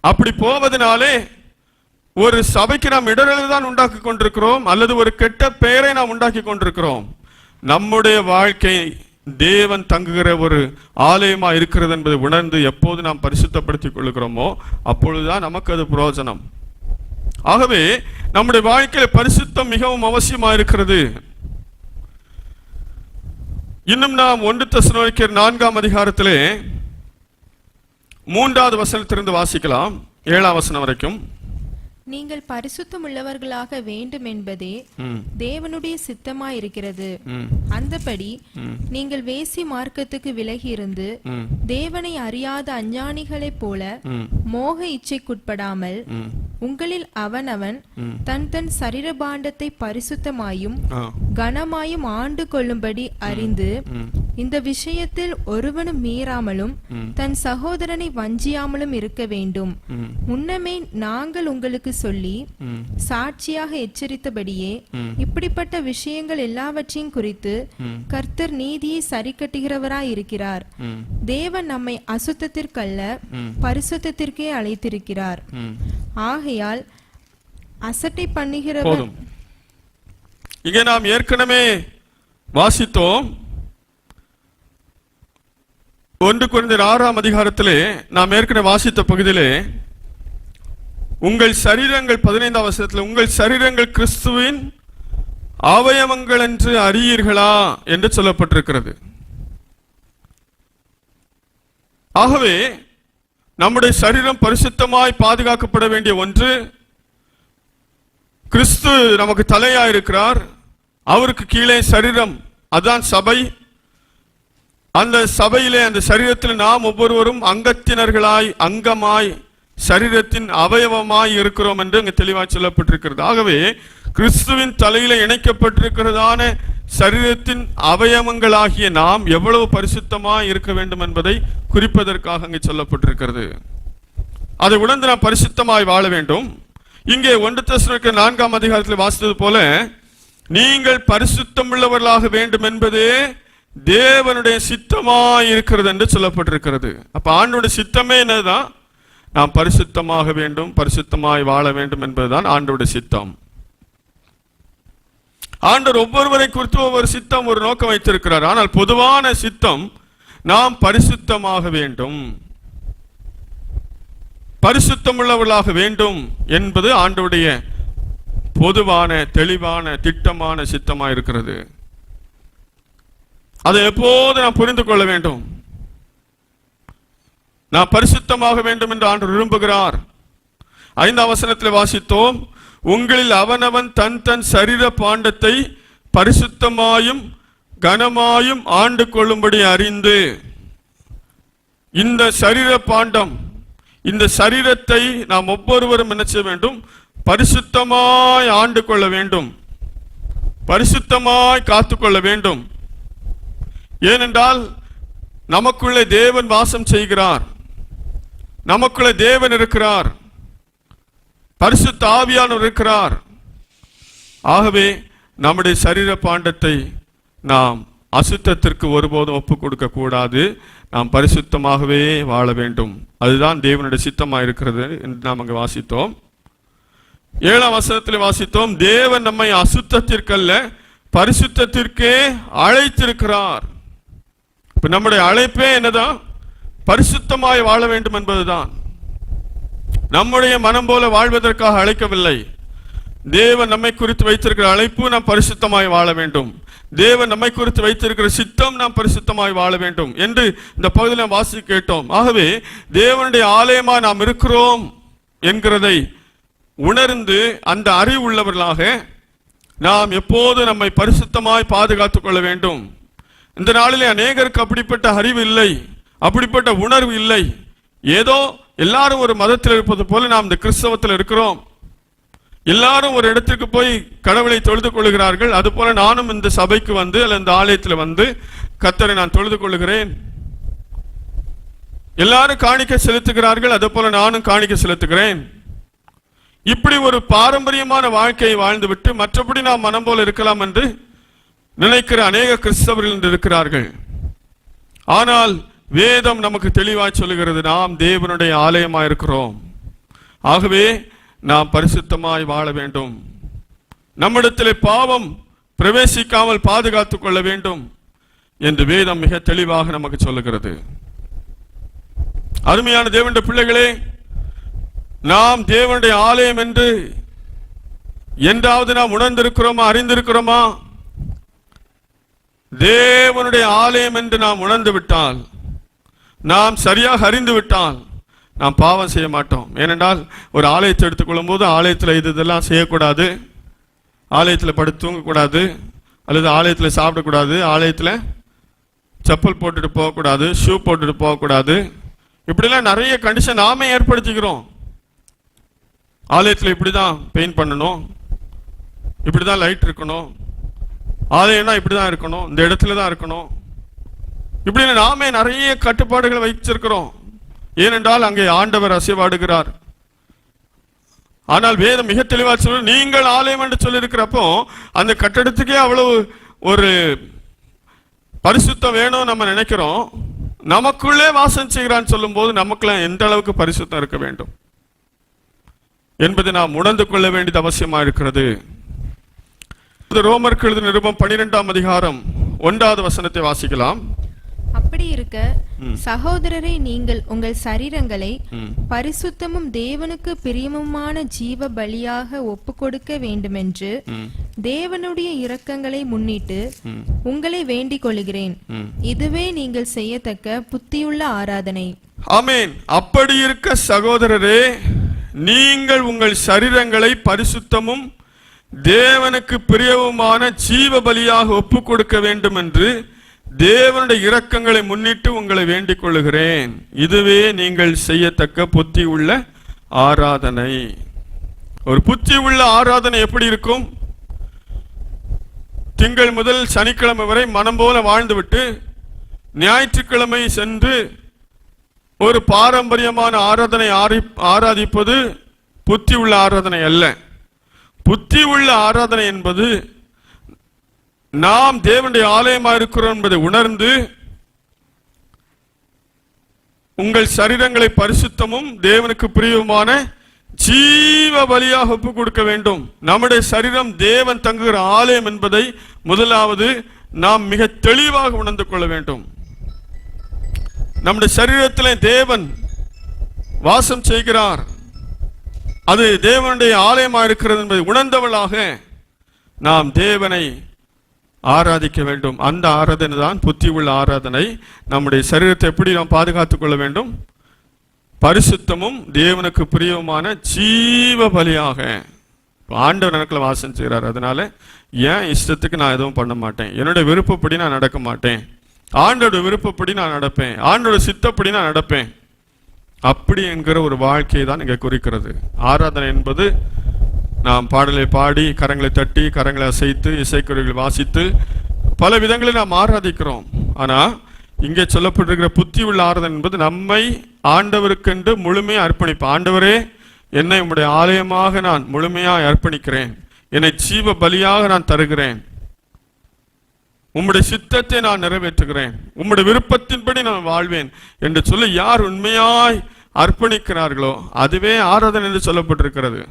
அப்படி போவதனாலே ஒரு சபைக்கு நாம் இடர்களை தான் உண்டாக்கி கொண்டிருக்கிறோம், அல்லது ஒரு கெட்ட பெயரை நாம் உண்டாக்கி கொண்டிருக்கிறோம். நம்முடைய வாழ்க்கை தேவன் தங்குகிற ஒரு ஆலயமா இருக்கிறது என்பதை உணர்ந்து எப்போது நாம் பரிசுத்தப்படுத்திக் கொள்கிறோமோ அப்பொழுதுதான் நமக்கு அது பிரயோஜனம். ஆகவே நம்முடைய வாழ்க்கையில பரிசுத்தம் மிகவும் அவசியமா இருக்கிறது. இன்னும் நாம் 1 தெசலோனிக்கேயர் 4ஆம் அதிகாரத்திலே 3வது வசனத்திலிருந்து வாசிக்கலாம், 7ஆம் வசனம் வரைக்கும். நீங்கள் பரிசுத்தம் உள்ளவர்களாக வேண்டும் என்பதே தேவனுடைய சித்தமாயிருக்கிறது. அந்தபடி நீங்கள் வேசி மார்க்கத்துக்கு விலகி இருந்து தேவனை அறியாத அஞ்ஞானிகளைப் போல மோக இச்சைக்குட்படாமல் உங்களில் அவனவன் தன் தன் சரீரபாண்டத்தை பரிசுத்தமாயும் கனமாயும் ஆண்டு கொள்ளும்படி அறிந்து இந்த விஷயத்தில் ஒருவனும் மீறாமலும் தன் சகோதரனை வஞ்சியாமலும் இருக்க வேண்டும். முன்னமே நாங்கள் உங்களுக்கு சொல்லி சாட்சியாக எச்சரித்தபடியே இப்படிப்பட்ட விஷயங்கள் எல்லாவற்றையும் குறித்து கர்த்தர் நீதியை சரி கட்டுகிறவராய் இருக்கிறார். தேவன் நம்மை அசுத்தத்திற்கல்ல பரிசுத்தத்திற்கே அழைத்திருக்கிறார். ஆகையால் அசட்டை பண்ணுகிறவர். இங்கே நாம் ஏற்கனவே வாசித்தோம். 1 கொரிந்தியர் 6ஆம் அதிகாரத்திலே நாம் ஏற்கனவே வாசித்த பகுதியிலே உங்கள் சரீரங்கள் 15ஆம் வசனத்தில் உங்கள் சரீரங்கள் கிறிஸ்துவின் அவயவங்கள் என்று அறியீர்களா என்று சொல்லப்பட்டிருக்கிறது. ஆகவே நம்முடைய சரீரம் பரிசுத்தமாய் பாதுகாக்கப்பட வேண்டிய ஒன்று. கிறிஸ்து நமக்கு தலையாயிருக்கிறார், அவருக்கு கீழே சரீரம், அதான் சபை. அந்த சபையிலே, அந்த சரீரத்தில் நாம் ஒவ்வொருவரும் அங்கத்தினர்களாய், அங்கமாய், சரீரத்தின் அவயவமாய் இருக்கிறோம் என்று அங்கு தெளிவாக சொல்லப்பட்டிருக்கிறது. ஆகவே கிறிஸ்துவின் தலையில இணைக்கப்பட்டிருக்கிறதான சரீரத்தின் அவயவங்களாகிய நாம் எவ்வளவு பரிசுத்தமாய் இருக்க வேண்டும் என்பதை குறிப்பதற்காக அங்கு சொல்லப்பட்டிருக்கிறது. அதை உணர்ந்து நாம் பரிசுத்தமாய் வாழ வேண்டும். இங்கே 1 தெசலோனிக்கேயர் 4ஆம் அதிகாரத்தில் வாசித்தது போல நீங்கள் பரிசுத்தம் உள்ளவர்களாக வேண்டும் என்பதே தேவனுடைய சித்தமாய் இருக்கிறது என்று சொல்லப்பட்டிருக்கிறது. அப்ப ஆண்டவருடைய சித்தமே என்னதான்? நாம் பரிசுத்தமாக வேண்டும், பரிசுத்தமாய் வாழ வேண்டும் என்பதுதான் ஆண்டவருடைய சித்தம். ஆண்டவர் ஒவ்வொருவரை குறித்து ஒவ்வொரு சித்தம், ஒரு நோக்கம் வைத்திருக்கிறார். ஆனால் பொதுவான சித்தம் நாம் பரிசுத்தமாக வேண்டும், பரிசுத்தம் உள்ளவர்களாக வேண்டும் என்பது ஆண்டவருடைய பொதுவான, தெளிவான, திட்டமான சித்தமாக இருக்கிறது. அதை எப்போது நாம் புரிந்து கொள்ள வேண்டும். நாம் பரிசுத்தமாக வேண்டும் என்று ஆண்டவர் விரும்புகிறார். 5ஆம் வசனத்தில் வாசித்தோம், உங்களில் அவனவன் தன் தன் சரீர பாண்டத்தை பரிசுத்தமாயும் கனமாயும் ஆண்டு கொள்ளும்படி அறிந்து. இந்த சரீர பாண்டம், இந்த சரீரத்தை நாம் ஒவ்வொருவரும் என்ன செய்ய வேண்டும்? பரிசுத்தமாய் ஆண்டு கொள்ள வேண்டும், பரிசுத்தமாய் காத்துக்கொள்ள வேண்டும். ஏனென்றால் நமக்குள்ளே தேவன் வாசம் செய்கிறார், நமக்குள்ளே தேவன் இருக்கிறார், பரிசுத்த ஆவியானவர் இருக்கிறார். ஆகவே நம்முடைய சரீர பாண்டத்தை நாம் அசுத்தத்திற்கு ஒருபோதும் ஒப்பு கொடுக்க கூடாது. நாம் பரிசுத்தமாகவே வாழ வேண்டும். அதுதான் தேவனுடைய சித்தமாக இருக்கிறது என்று நாம் அங்கு வாசித்தோம். 7ஆம் வசனத்தில் வாசித்தோம், தேவன் நம்மை அசுத்தத்திற்கல்ல பரிசுத்தத்திற்கே அழைத்திருக்கிறார். இப்ப நம்முடைய அழைப்பே என்னதான்? பரிசுத்தமாய் வாழ வேண்டும் என்பதுதான். நம்முடைய மனம் போல வாழ்வதற்காக அழைக்கவில்லை. தேவன் நம்மை குறித்து வைத்திருக்கிற அழைப்பு நாம் பரிசுத்தமாய் வாழ வேண்டும். தேவன் நம்மை குறித்து வைத்திருக்கிற சித்தம் நாம் பரிசுத்தமாய் வாழ வேண்டும் என்று இந்த பகுதியில் நாம் வாசி கேட்டோம். ஆகவே தேவனுடைய ஆலயமா நாம் இருக்கிறோம் என்கிறதை உணர்ந்து அந்த அறிவு உள்ளவர்களாக நாம் எப்போது நம்மை பரிசுத்தமாய் பாதுகாத்துக் கொள்ள வேண்டும். இந்த நாளிலே அநேகருக்கு அப்படிப்பட்ட அறிவு இல்லை, அப்படிப்பட்ட உணர்வு இல்லை. ஏதோ எல்லாரும் ஒரு மதத்தில் இருப்பது போல நாம் இந்த கிறிஸ்தவத்தில் இருக்கிறோம். எல்லாரும் ஒரு இடத்திற்கு போய் கடவுளை தொழுது கொள்கிறார்கள். அது போல நானும் இந்த சபைக்கு வந்து அல்ல இந்த ஆலயத்தில் வந்து கர்த்தரை நான் தொழுது கொள்கிறேன். எல்லாரும் காணிக்கை செலுத்துகிறார்கள், அது போல நானும் காணிக்கை செலுத்துகிறேன். இப்படி ஒரு பாரம்பரியமான வாழ்க்கையை வாழ்ந்துவிட்டு மற்றபடி நாம் மனம் போல இருக்கலாம் என்று நினைக்கிற அநேக கிறிஸ்தவர்கள் இருக்கிறார்கள். ஆனால் வேதம் நமக்கு தெளிவாய் சொல்லுகிறது, நாம் தேவனுடைய ஆலயமாய் இருக்கிறோம். ஆகவே நாம் பரிசுத்தமாய் வாழ வேண்டும். நம்மிடத்திலே பாவம் பிரவேசிக்காமல் பாதுகாத்துக் கொள்ள வேண்டும் என்று வேதம் மிக தெளிவாக நமக்கு சொல்லுகிறது. அருமையான தேவனுடைய பிள்ளைகளே, நாம் தேவனுடைய ஆலயம் என்று என்றாவது நாம் உணர்ந்திருக்கிறோமா, அறிந்திருக்கிறோமா? தேவனுடைய ஆலயம் என்று நாம் உணர்ந்து விட்டால், நாம் சரியாக அறிந்து விட்டால் நாம் பாவம் செய்ய மாட்டோம். ஏனென்றால் ஒரு ஆலயத்தை எடுத்துக்கொள்ளும் போது ஆலயத்தில் இதெல்லாம் செய்யக்கூடாது, ஆலயத்தில் படுத்து தூங்கக்கூடாது, அல்லது ஆலயத்தில் சாப்பிடக்கூடாது, ஆலயத்தில் செப்பல் போட்டுட்டு போகக்கூடாது, ஷூ போட்டுட்டு போகக்கூடாது, இப்படிலாம் நிறைய கண்டிஷன் நாமே ஏற்படுத்திக்கிறோம். ஆலயத்தில் இப்படி தான் பெயிண்ட் பண்ணணும், இப்படி தான் லைட் இருக்கணும், ஆலயம்னா இப்படி தான் இருக்கணும், இந்த இடத்துல தான் இருக்கணும், இப்படின்னு நாமே நிறைய கட்டுப்பாடுகளை வைச்சிருக்கிறோம். ஏனென்றால் அங்கே ஆண்டவர் அசைவாடுகிறார். ஆனால் வேதம் மிக தெளிவாக சொல்ல, நீங்கள் ஆலயம் என்று சொல்லியிருக்கிறப்போ அந்த கட்டடத்துக்கே அவ்வளவு ஒரு பரிசுத்தம் வேணும் நம்ம நினைக்கிறோம். நமக்குள்ளே வாசம் செய்கிறான்னு சொல்லும் போது நமக்குள்ள எந்த அளவுக்கு பரிசுத்தம் இருக்க வேண்டும் என்பதை நாம் உணர்ந்து கொள்ள வேண்டியது அவசியமா இருக்கிறது. ரோமருக்கு எழுதின நிருபம் 12ஆம் அதிகாரம் 1வது வசனத்தை வாசிக்கலாம். அப்படி இருக்க சகோதரரை, நீங்கள் உங்கள் சரீரங்களை பரிசுத்தமும் தேவனுக்கு பிரியமுமான ஜீவ பலியாக ஒப்பு கொடுக்க வேண்டுமென்று தேவனுடைய இரக்கங்களை முன்னிட்டு உங்களை வேண்டிக் கொள்கிறேன். இதுவே நீங்கள் செய்யத்தக்க புத்தியுள்ள ஆராதனை. ஆமென். அப்படி இருக்க சகோதரரே, நீங்கள் உங்கள் சரீரங்களை பரிசுத்தமும் தேவனுக்கு பிரியவுமான ஜீவ பலியாக ஒப்பு கொடுக்க வேண்டும் என்று தேவனுடைய இரக்கங்களை முன்னிட்டு உங்களை வேண்டிக் கொள்ளுகிறேன். இதுவே நீங்கள் செய்யத்தக்க புத்தி உள்ள ஆராதனை. ஒரு புத்தி உள்ள ஆராதனை எப்படி இருக்கும்? திங்கள் முதல் சனிக்கிழமை வரை மனம் போல வாழ்ந்துவிட்டு ஞாயிற்றுக்கிழமை சென்று ஒரு பாரம்பரியமான ஆராதனை ஆராதிப்பது புத்தி உள்ள ஆராதனை அல்ல. புத்தி உள்ள ஆராதனை என்பது நாம் தேவனுடைய ஆலயமாக இருக்கிறோம் என்பதை உணர்ந்து உங்கள் சரீரங்களை பரிசுத்தமும் தேவனுக்கு பிரியமான ஜீவ பலியாக ஒப்பு கொடுக்க வேண்டும். நம்முடைய சரீரம் தேவன் தங்குகிற ஆலயம் என்பதை முதலாவது நாம் மிக தெளிவாக உணர்ந்து கொள்ள வேண்டும். நம்முடைய சரீரத்திலே தேவன் வாசம் செய்கிறார், அது தேவனுடைய ஆலயமாக இருக்கிறது என்பதை உணர்ந்தவளாக நாம் தேவனை ஆராதிக்க வேண்டும். அந்த ஆராதனை தான் புத்தி உள்ள ஆராதனை. நம்முடைய சரீரத்தை எப்படி நாம் பாதுகாத்துக் கொள்ள வேண்டும்? பரிசுத்தமும் தேவனுக்கு பிரியமான ஜீவ பலியாக. ஆண்டவர் எனக்குள்ள வாசம் செய்கிறார், அதனால ஏன் இஷ்டத்துக்கு நான் எதுவும் பண்ண மாட்டேன், என்னுடைய விருப்பப்படி நான் நடக்க மாட்டேன், ஆண்டோட விருப்பப்படி நான் நடப்பேன், ஆண்டோட சித்தப்படி நான் நடப்பேன். அப்படி என்கிற ஒரு வாழ்க்கையை தான் இங்கே குறிக்கிறது. ஆராதனை என்பது நாம் பாடலை பாடி, கரங்களை தட்டி, கரங்களை அசைத்து, இசைக்கருவிகள் வாசித்து பல விதங்களில் நாம் ஆராதிக்கிறோம். ஆனால் இங்கே சொல்லப்பட்டிருக்கிற புத்தி உள்ள ஆராதனை என்பது நம்மை ஆண்டவருக்கென்று முழுமையாக அர்ப்பணிப்போம். ஆண்டவரே, என்னை உம்முடைய ஆலயமாக நான் முழுமையாக அர்ப்பணிக்கிறேன், என்னை ஜீவ பலியாக நான் தருகிறேன், உம்முடைய சித்தத்தை நான் நிறைவேற்றுகிறேன், உம்முடைய விருப்பத்தின்படி நான் வாழ்வேன் என்று சொல்லி யார் உண்மையாய் அர்ப்பணிக்கிறார்களோ அதுவே ஆராதனை என்று சொல்லப்பட்டிருக்கிறது.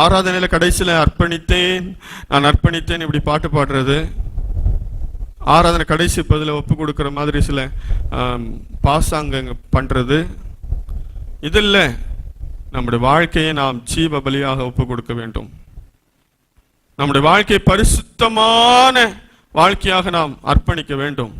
ஆராதனையில கடைசியில அர்ப்பணித்தேன், நான் அர்ப்பணித்தேன் இப்படி பாட்டு பாடுறது, ஆராதனை கடைசி பதில ஒப்பு கொடுக்கிற மாதிரி சில பாசாங்க பண்றது, இதில் நம்முடைய வாழ்க்கையை நாம் ஜீவ பலியாக ஒப்பு கொடுக்க வேண்டும். நம்முடைய வாழ்க்கை பரிசுத்தமான வாழ்க்கையாக நாம் அர்ப்பணிக்க வேண்டும்.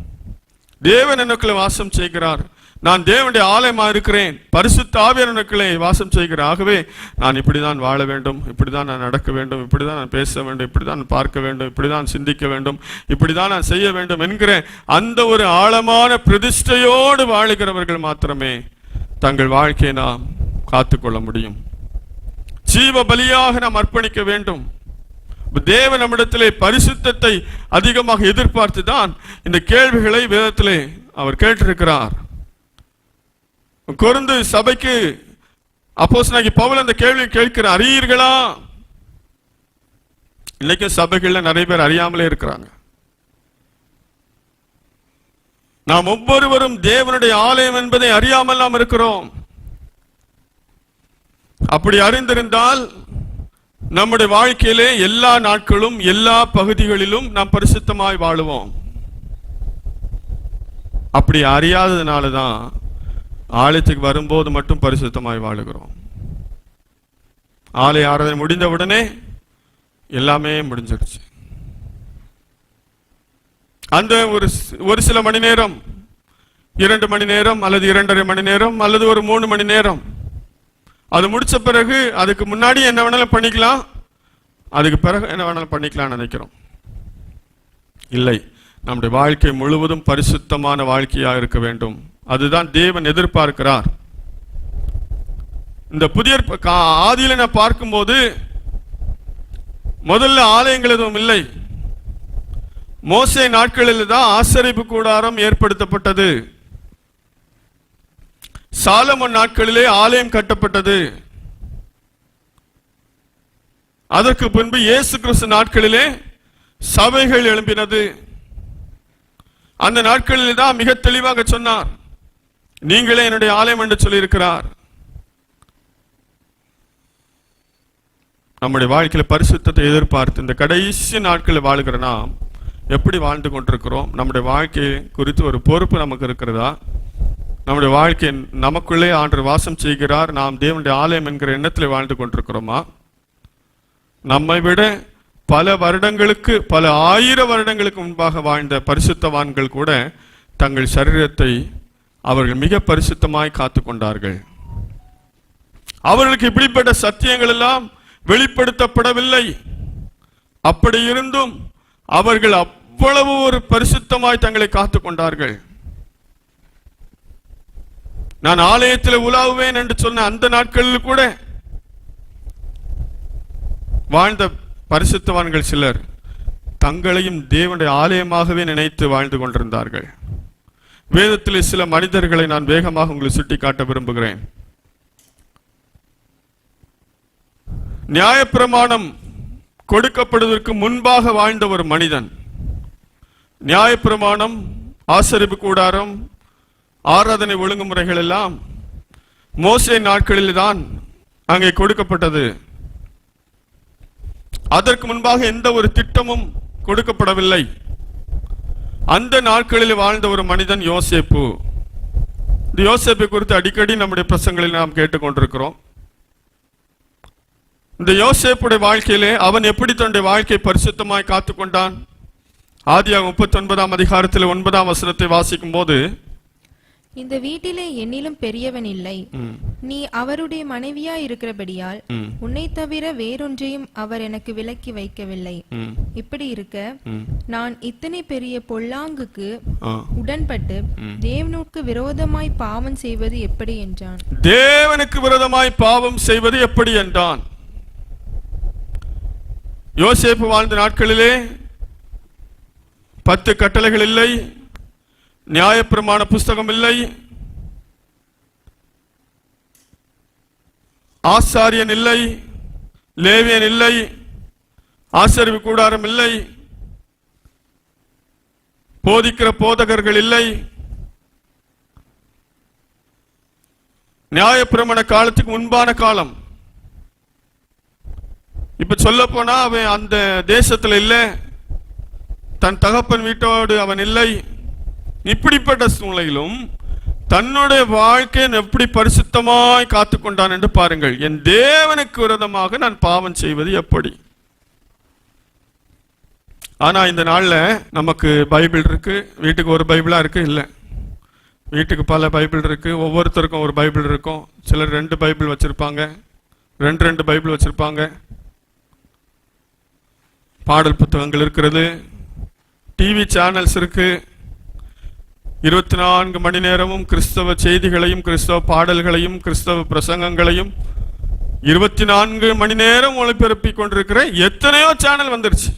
தேவன் எனக்குள்ளே வாசம் செய்கிறார், நான் தேவனுடைய ஆலயமாக இருக்கிறேன், பரிசுத்த ஆவியானவர் எனக்குள்ளே வாசம் செய்கிறார், ஆகவே நான் இப்படிதான் வாழ வேண்டும், இப்படிதான் நான் நடக்க வேண்டும், இப்படிதான் நான் பேச வேண்டும், இப்படிதான் நான் பார்க்க வேண்டும், இப்படிதான் சிந்திக்க வேண்டும், இப்படிதான் நான் செய்ய வேண்டும் என்கிற அந்த ஒரு ஆழமான பிரதிஷ்டையோடு வாழுகிறவர்கள் மாத்திரமே தங்கள் வாழ்க்கையை நாம் காத்துக்கொள்ள முடியும். ஜீவ பலியாக நாம் அர்ப்பணிக்க வேண்டும். தேவன் நம்மிடத்திலே பரிசுத்தத்தை அதிகமாக எதிர்பார்த்து தான் இந்த கேள்விகளை வேதத்திலே அவர் கேட்டிருக்கிறார். கொரிந்து சபைக்கு அப்போஸ்தலனாகிய பவுல் அந்த கேள்வியை கேட்கிறார், அறியீர்களா? இன்னைக்கு சபைகள்ல நிறைய பேர் அறியாமலே இருக்கிறாங்க. நாம் ஒவ்வொருவரும் தேவனுடைய ஆலயம் என்பதை அறியாமல் நாம் இருக்கிறோம். அப்படி அறிந்திருந்தால் நம்முடைய வாழ்க்கையிலே எல்லா நாட்களும் எல்லா பகுதிகளிலும் நாம் பரிசுத்தமாய் வாழுவோம். அப்படி அறியாததுனால தான் ஆலயத்துக்கு வரும்போது மட்டும் பரிசுத்தமாய் வாழுகிறோம். ஆலய ஆராதனை முடிந்தவுடனே எல்லாமே முடிஞ்சிருச்சு. அந்த ஒரு சில மணி நேரம், 2 மணி நேரம் அல்லது 2.5 மணி நேரம் அல்லது ஒரு 3 மணி நேரம், அது முடிச்ச பிறகு அதுக்கு முன்னாடி என்ன வேணாலும் பண்ணிக்கலாம், அதுக்கு பிறகு என்ன வேணாலும் பண்ணிக்கலாம் நினைக்கிறோம். இல்லை, நம்முடைய வாழ்க்கை முழுவதும் பரிசுத்தமான வாழ்க்கையாக இருக்க வேண்டும். அதுதான் தேவன் எதிர்பார்க்கிறார். இந்த புதிய ஆதியில நான் பார்க்கும்போது முதல்ல ஆலயங்கள் எதுவும் இல்லை. மோசே நாட்களில் தான் ஆசரிப்பு கூடாரம் ஏற்படுத்தப்பட்டது. சாலமோன் நாட்களிலே ஆலயம் கட்டப்பட்டது. அதற்கு பின்பு இயேசு கிறிஸ்து நாட்களிலே சபைகள் எழும்பினது. அந்த நாட்களில் தான் மிக தெளிவாக சொன்னார், நீங்களே என்னுடைய ஆலயம் என்று சொல்லியிருக்கிறார். நம்முடைய வாழ்க்கையில பரிசுத்தத்தை எதிர்பார்த்து இந்த கடைசி நாட்களில் வாழ்கிற நாம் எப்படி வாழ்ந்து கொண்டிருக்கிறோம்? நம்முடைய வாழ்க்கை குறித்து ஒரு பொறுப்பு நமக்கு இருக்கிறதா? நம்முடைய வாழ்க்கை நமக்குள்ளே ஆண்டவர் வாசம் செய்கிறார், நாம் தேவனுடைய ஆலயம் என்கிற எண்ணத்தில் வாழ்ந்து கொண்டிருக்கிறோமா? நம்மை விட பல வருடங்களுக்கு, பல 1000 வருடங்களுக்கு முன்பாக வாழ்ந்த பரிசுத்தவான்கள் கூட தங்கள் சரீரத்தை அவர்கள் மிக பரிசுத்தமாய் காத்து கொண்டார்கள். அவர்களுக்கு இப்படிப்பட்ட சத்தியங்கள் எல்லாம் வெளிப்படுத்தப்படவில்லை. அப்படி இருந்தும் அவர்கள் அவ்வளவு ஒரு பரிசுத்தமாய் தங்களை காத்துக் கொண்டார்கள். நான் ஆலயத்தில் உலாவுவேன் என்று சொன்ன அந்த நாட்களில் கூட வாழ்ந்த பரிசுத்தவான்கள் சிலர் தங்களையும் தேவனுடைய ஆலயமாகவே நினைத்து வாழ்ந்து கொண்டிருந்தார்கள். வேதத்தில் சில மனிதர்களை நான் வேகமாக உங்களை சுட்டிக்காட்ட விரும்புகிறேன். நியாயப்பிரமாணம் கொடுக்கப்படுவதற்கு முன்பாக வாழ்ந்த ஒரு மனிதன், நியாயப்பிரமாணம், ஆசரிப்பு கூடாரம், ஆராதனை ஒழுங்குமுறைகள் எல்லாம் மோசே நாட்களில் தான் அங்கே கொடுக்கப்பட்டது. அதற்கு முன்பாக எந்த ஒரு திட்டமும் கொடுக்கப்படவில்லை. அந்த நாட்களில் வாழ்ந்த ஒரு மனிதன் யோசேப்பு. இந்த யோசேப்பை குறித்து அடிக்கடி நம்முடைய பிரசங்களில் நாம் கேட்டுக்கொண்டிருக்கிறோம். இந்த யோசேப்புடைய வாழ்க்கையிலே அவன் எப்படி தன்னுடைய வாழ்க்கை பரிசுத்தமாய் காத்துக்கொண்டான்? ஆதியாகமம் 39ஆம் அதிகாரத்தில் 9ஆம் வசனத்தை வாசிக்கும் போது, இந்த வீட்டிலே என்னிலும் பெரியவன் இல்லை, நீ அவருடைய மனைவியா இருக்கிறபடியால் உன்னை தவிர வேறொன்றையும் அவர் எனக்கு விலக்கி வைக்கவில்லை. இப்படி இருக்க நான் இத்தனை பெரிய பொல்லாங்குக்கு உடன்பட்டு தேவனுக்கு விரோதமாய் பாவம் செய்வது எப்படி என்றான். தேவனுக்கு விரோதமாய் பாவம் செய்வது எப்படி என்றான். யோசேப்பு வாழ்ந்த நாட்களிலே 10 கட்டளைகள் இல்லை, நியாயப்பிரமாண புஸ்தகம் இல்லை, ஆசாரியன் இல்லை, லேவியன் இல்லை, ஆசரிப்பு கூடாரம் இல்லை, போதிக்கிற போதகர்கள் இல்லை. நியாயப்பிரமாண காலத்துக்கு முன்பான காலம். இப்ப சொல்ல போனா அவன் அந்த தேசத்துல இல்லை, தன் தகப்பன் வீட்டோடு அவன் இல்லை. இப்படிப்பட்ட சூழ்நிலையிலும் தன்னுடைய வாழ்க்கையை எப்படி பரிசுத்தமாய் காத்துக்கொண்டான் என்று பாருங்கள். என் தேவனுக்கு விரோதமாக நான் பாவம் செய்வது எப்படி? ஆனா இந்த நாள்ல நமக்கு பைபிள் இருக்கு. வீட்டுக்கு ஒரு பைபிளா இருக்கு இல்ல, வீட்டுக்கு பல பைபிள் இருக்கு. ஒவ்வொருத்தருக்கும் ஒரு பைபிள் இருக்கும். சிலர் 2 பைபிள் வச்சிருப்பாங்க, 2 பைபிள் வச்சிருப்பாங்க. பாடல் புத்தகங்கள் இருக்கிறது, டிவி சேனல்ஸ் இருக்கு. 24 மணி நேரமும் கிறிஸ்தவ செய்திகளையும் கிறிஸ்தவ பாடல்களையும் கிறிஸ்தவ பிரசங்கங்களையும் 24 மணி நேரம் ஒளிபரப்பிக் கொண்டிருக்கிற எத்தனையோ சேனல் வந்துருச்சு.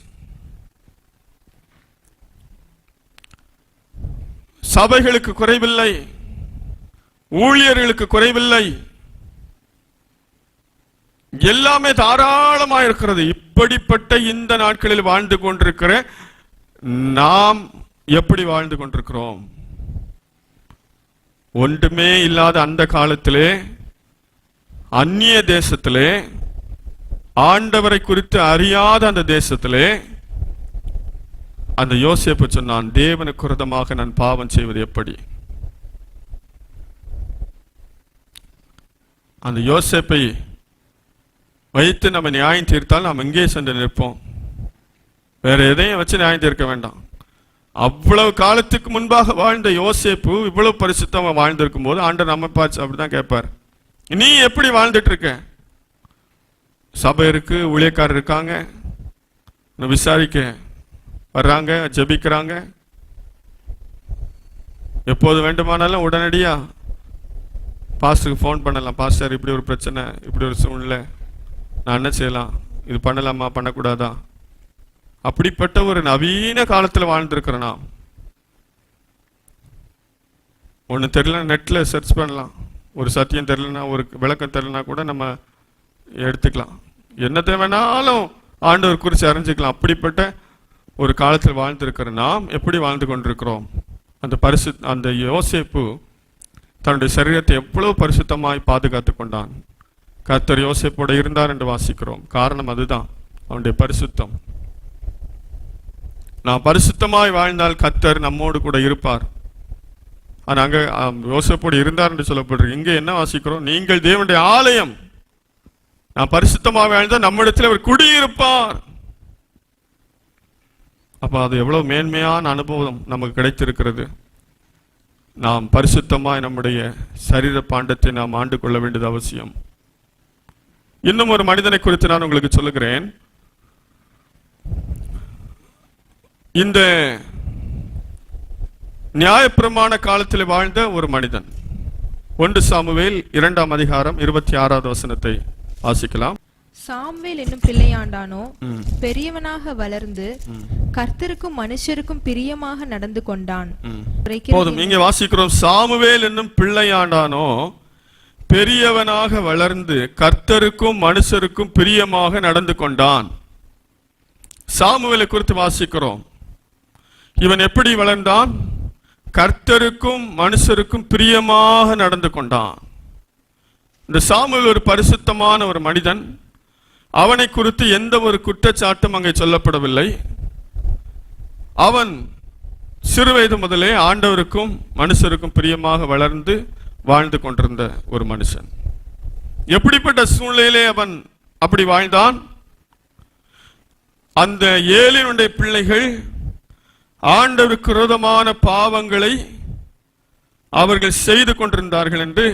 சபைகளுக்கு குறைவில்லை, ஊழியர்களுக்கு குறைவில்லை, எல்லாமே தாராளமாக இருக்கிறது. இப்படிப்பட்ட இந்த நாட்களில் வாழ்ந்து கொண்டிருக்கிற நாம் எப்படி வாழ்ந்து கொண்டிருக்கிறோம்? ஒன்றுமே இல்லாத அந்த காலத்திலே, அந்நிய தேசத்திலே, ஆண்டவரை குறித்து அறியாத அந்த தேசத்திலே அந்த யோசேப்பு சொன்னான், தேவனுக்கு விரோதமாக நான் பாவம் செய்வது எப்படி? அந்த யோசேப்பை வைத்து நம்ம நியாயம் தீர்த்தால் நாம் எங்கே சென்று நிற்போம்? வேற எதையும் வச்சு நியாயம் தீர்க்க வேண்டாம். அவ்வளவு காலத்துக்கு முன்பாக வாழ்ந்த யோசேப்பு இவ்வளவு பரிசுத்தமா வாழ்ந்திருக்கும் போது ஆண்டவர் நம்ம பார்த்து அப்படிதான் கேட்பார், நீ எப்படி வாழ்ந்துட்டு இருக்க? சபை இருக்கு, ஊழியக்காரர் இருக்காங்க, விசாரிக்க வர்றாங்க, ஜெபிக்கிறாங்க. எப்போது வேண்டுமானாலும் உடனடியா பாஸ்டருக்கு ஃபோன் பண்ணலாம், பாஸ்டர் இப்படி ஒரு பிரச்சனை, இப்படி ஒரு சூழ்நிலை, நான் என்ன செய்யலாம், இது பண்ணலாமா பண்ணக்கூடாதா? அப்படிப்பட்ட ஒரு நவீன காலத்தில் வாழ்ந்திருக்கிற நாம். ஒன்று தெரியல, நெட்ல சர்ச் பண்ணலாம். ஒரு சத்தியம் தெரியலனா, ஒரு விளக்கம் தெரியலனா கூட நம்ம எடுத்துக்கலாம். என்னத்தை வேணாலும் ஆண்டவர் குறித்து அறிஞ்சிக்கலாம். அப்படிப்பட்ட ஒரு காலத்தில் வாழ்ந்திருக்கிற நாம் எப்படி வாழ்ந்து கொண்டிருக்கிறோம்? அந்த யோசேப்பு தன்னுடைய சரீரத்தை எவ்வளவு பரிசுத்தமாய் பாதுகாத்து கொண்டான். கர்த்தர் யோசேப்போட இருந்தார் என்று வாசிக்கிறோம். காரணம் அதுதான், அவனுடைய பரிசுத்தம். நான் பரிசுத்தமாய் வாழ்ந்தால் கர்த்தர் நம்மோடு கூட இருப்பார். ஆனா அங்க யோசேப்போடு இருந்தார் என்று சொல்லப்படுறது. இங்க என்ன வாசிக்கிறோம்? நீங்கள் தேவனுடைய ஆலயம், நான் பரிசுத்தமாக வாழ்ந்தால் நம்மிடத்தில் அவர் குடியிருப்பார். அப்ப அது எவ்வளவு மேன்மையான அனுபவம் நமக்கு கிடைத்திருக்கிறது. நாம் பரிசுத்தமாய் நம்முடைய சரீர பாண்டத்தை நாம் ஆண்டு கொள்ள வேண்டியது அவசியம். இன்னும் ஒரு மனிதனை குறித்து நான் உங்களுக்கு சொல்லுகிறேன். இந்த நியாயப்பிரமாண காலத்தில் வாழ்ந்த ஒரு மனிதன். 1 சாமுவேல் 2ஆம் அதிகாரம் 26வது வசனத்தை வாசிக்கலாம். சாமுவேல் என்னும் பிள்ளையாண்டானோ பெரியவனாக வளர்ந்து கர்த்தருக்கும் மனுஷருக்கும் பிரியமாக நடந்து கொண்டான். போதும், இங்கே வாசிக்கிறோம். சாமுவேல் என்னும் பிள்ளையாண்டானோ பெரியவனாக வளர்ந்து கர்த்தருக்கும் மனுஷருக்கும் பிரியமாக நடந்து கொண்டான். சாமுவேலை குறித்து வாசிக்கிறோம். இவன் எப்படி வளர்ந்தான்? கர்த்தருக்கும் மனுஷருக்கும் பிரியமாக நடந்து கொண்டான். இந்த சாமுவேல் ஒரு பரிசுத்தமான ஒரு மனிதன். அவனை குறித்து எந்த ஒரு குற்றச்சாட்டும் அங்கே சொல்லப்படவில்லை. அவன் சிறுவயது முதலே ஆண்டவருக்கும் மனுஷருக்கும் பிரியமாக வளர்ந்து வாழ்ந்து கொண்டிருந்த ஒரு மனுஷன். எப்படிப்பட்ட சூழ்நிலையிலே அவன் அப்படி வாழ்ந்தான்? அந்த ஏலினுடைய பிள்ளைகள் ஆண்டவருக்கு விரோதமான பாவங்களை அவர்கள் செய்து கொண்டிருந்தார்கள் என்று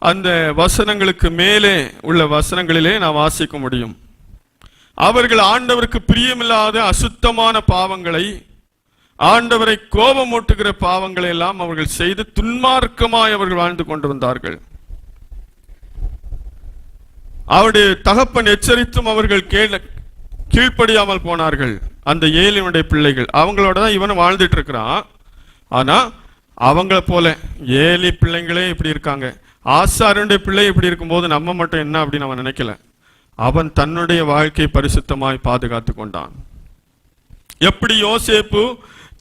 அந்த வசனங்களுக்கு மேலே உள்ள வசனங்களிலே நாம் வாசிக்க முடியும். அவர்கள் ஆண்டவருக்கு பிரியமில்லாத அசுத்தமான பாவங்களை, ஆண்டவரை கோபமூட்டுகிற பாவங்களை எல்லாம் அவர்கள் செய்து துன்மார்க்கமாய் அவர்கள் வாழ்ந்து கொண்டிருந்தார்கள். அவருடைய தகப்பன் எச்சரித்தும் அவர்கள் கீழ்ப்படியாமல் போனார்கள். அந்த ஏலினுடைய பிள்ளைகள் அவங்களோட தான் இவன் வாழ்ந்துட்டு இருக்கிறான். ஆனா அவங்கள போல ஏலி பிள்ளைங்களே இப்படி இருக்காங்க, ஆசாரனுடைய பிள்ளை இப்படி இருக்கும்போது நம்ம மட்டும் என்ன அப்படின்னு அவன் நினைக்கல. அவன் தன்னுடைய வாழ்க்கையை பரிசுத்தமாய் பாதுகாத்து கொண்டான். எப்படி யோசேப்பு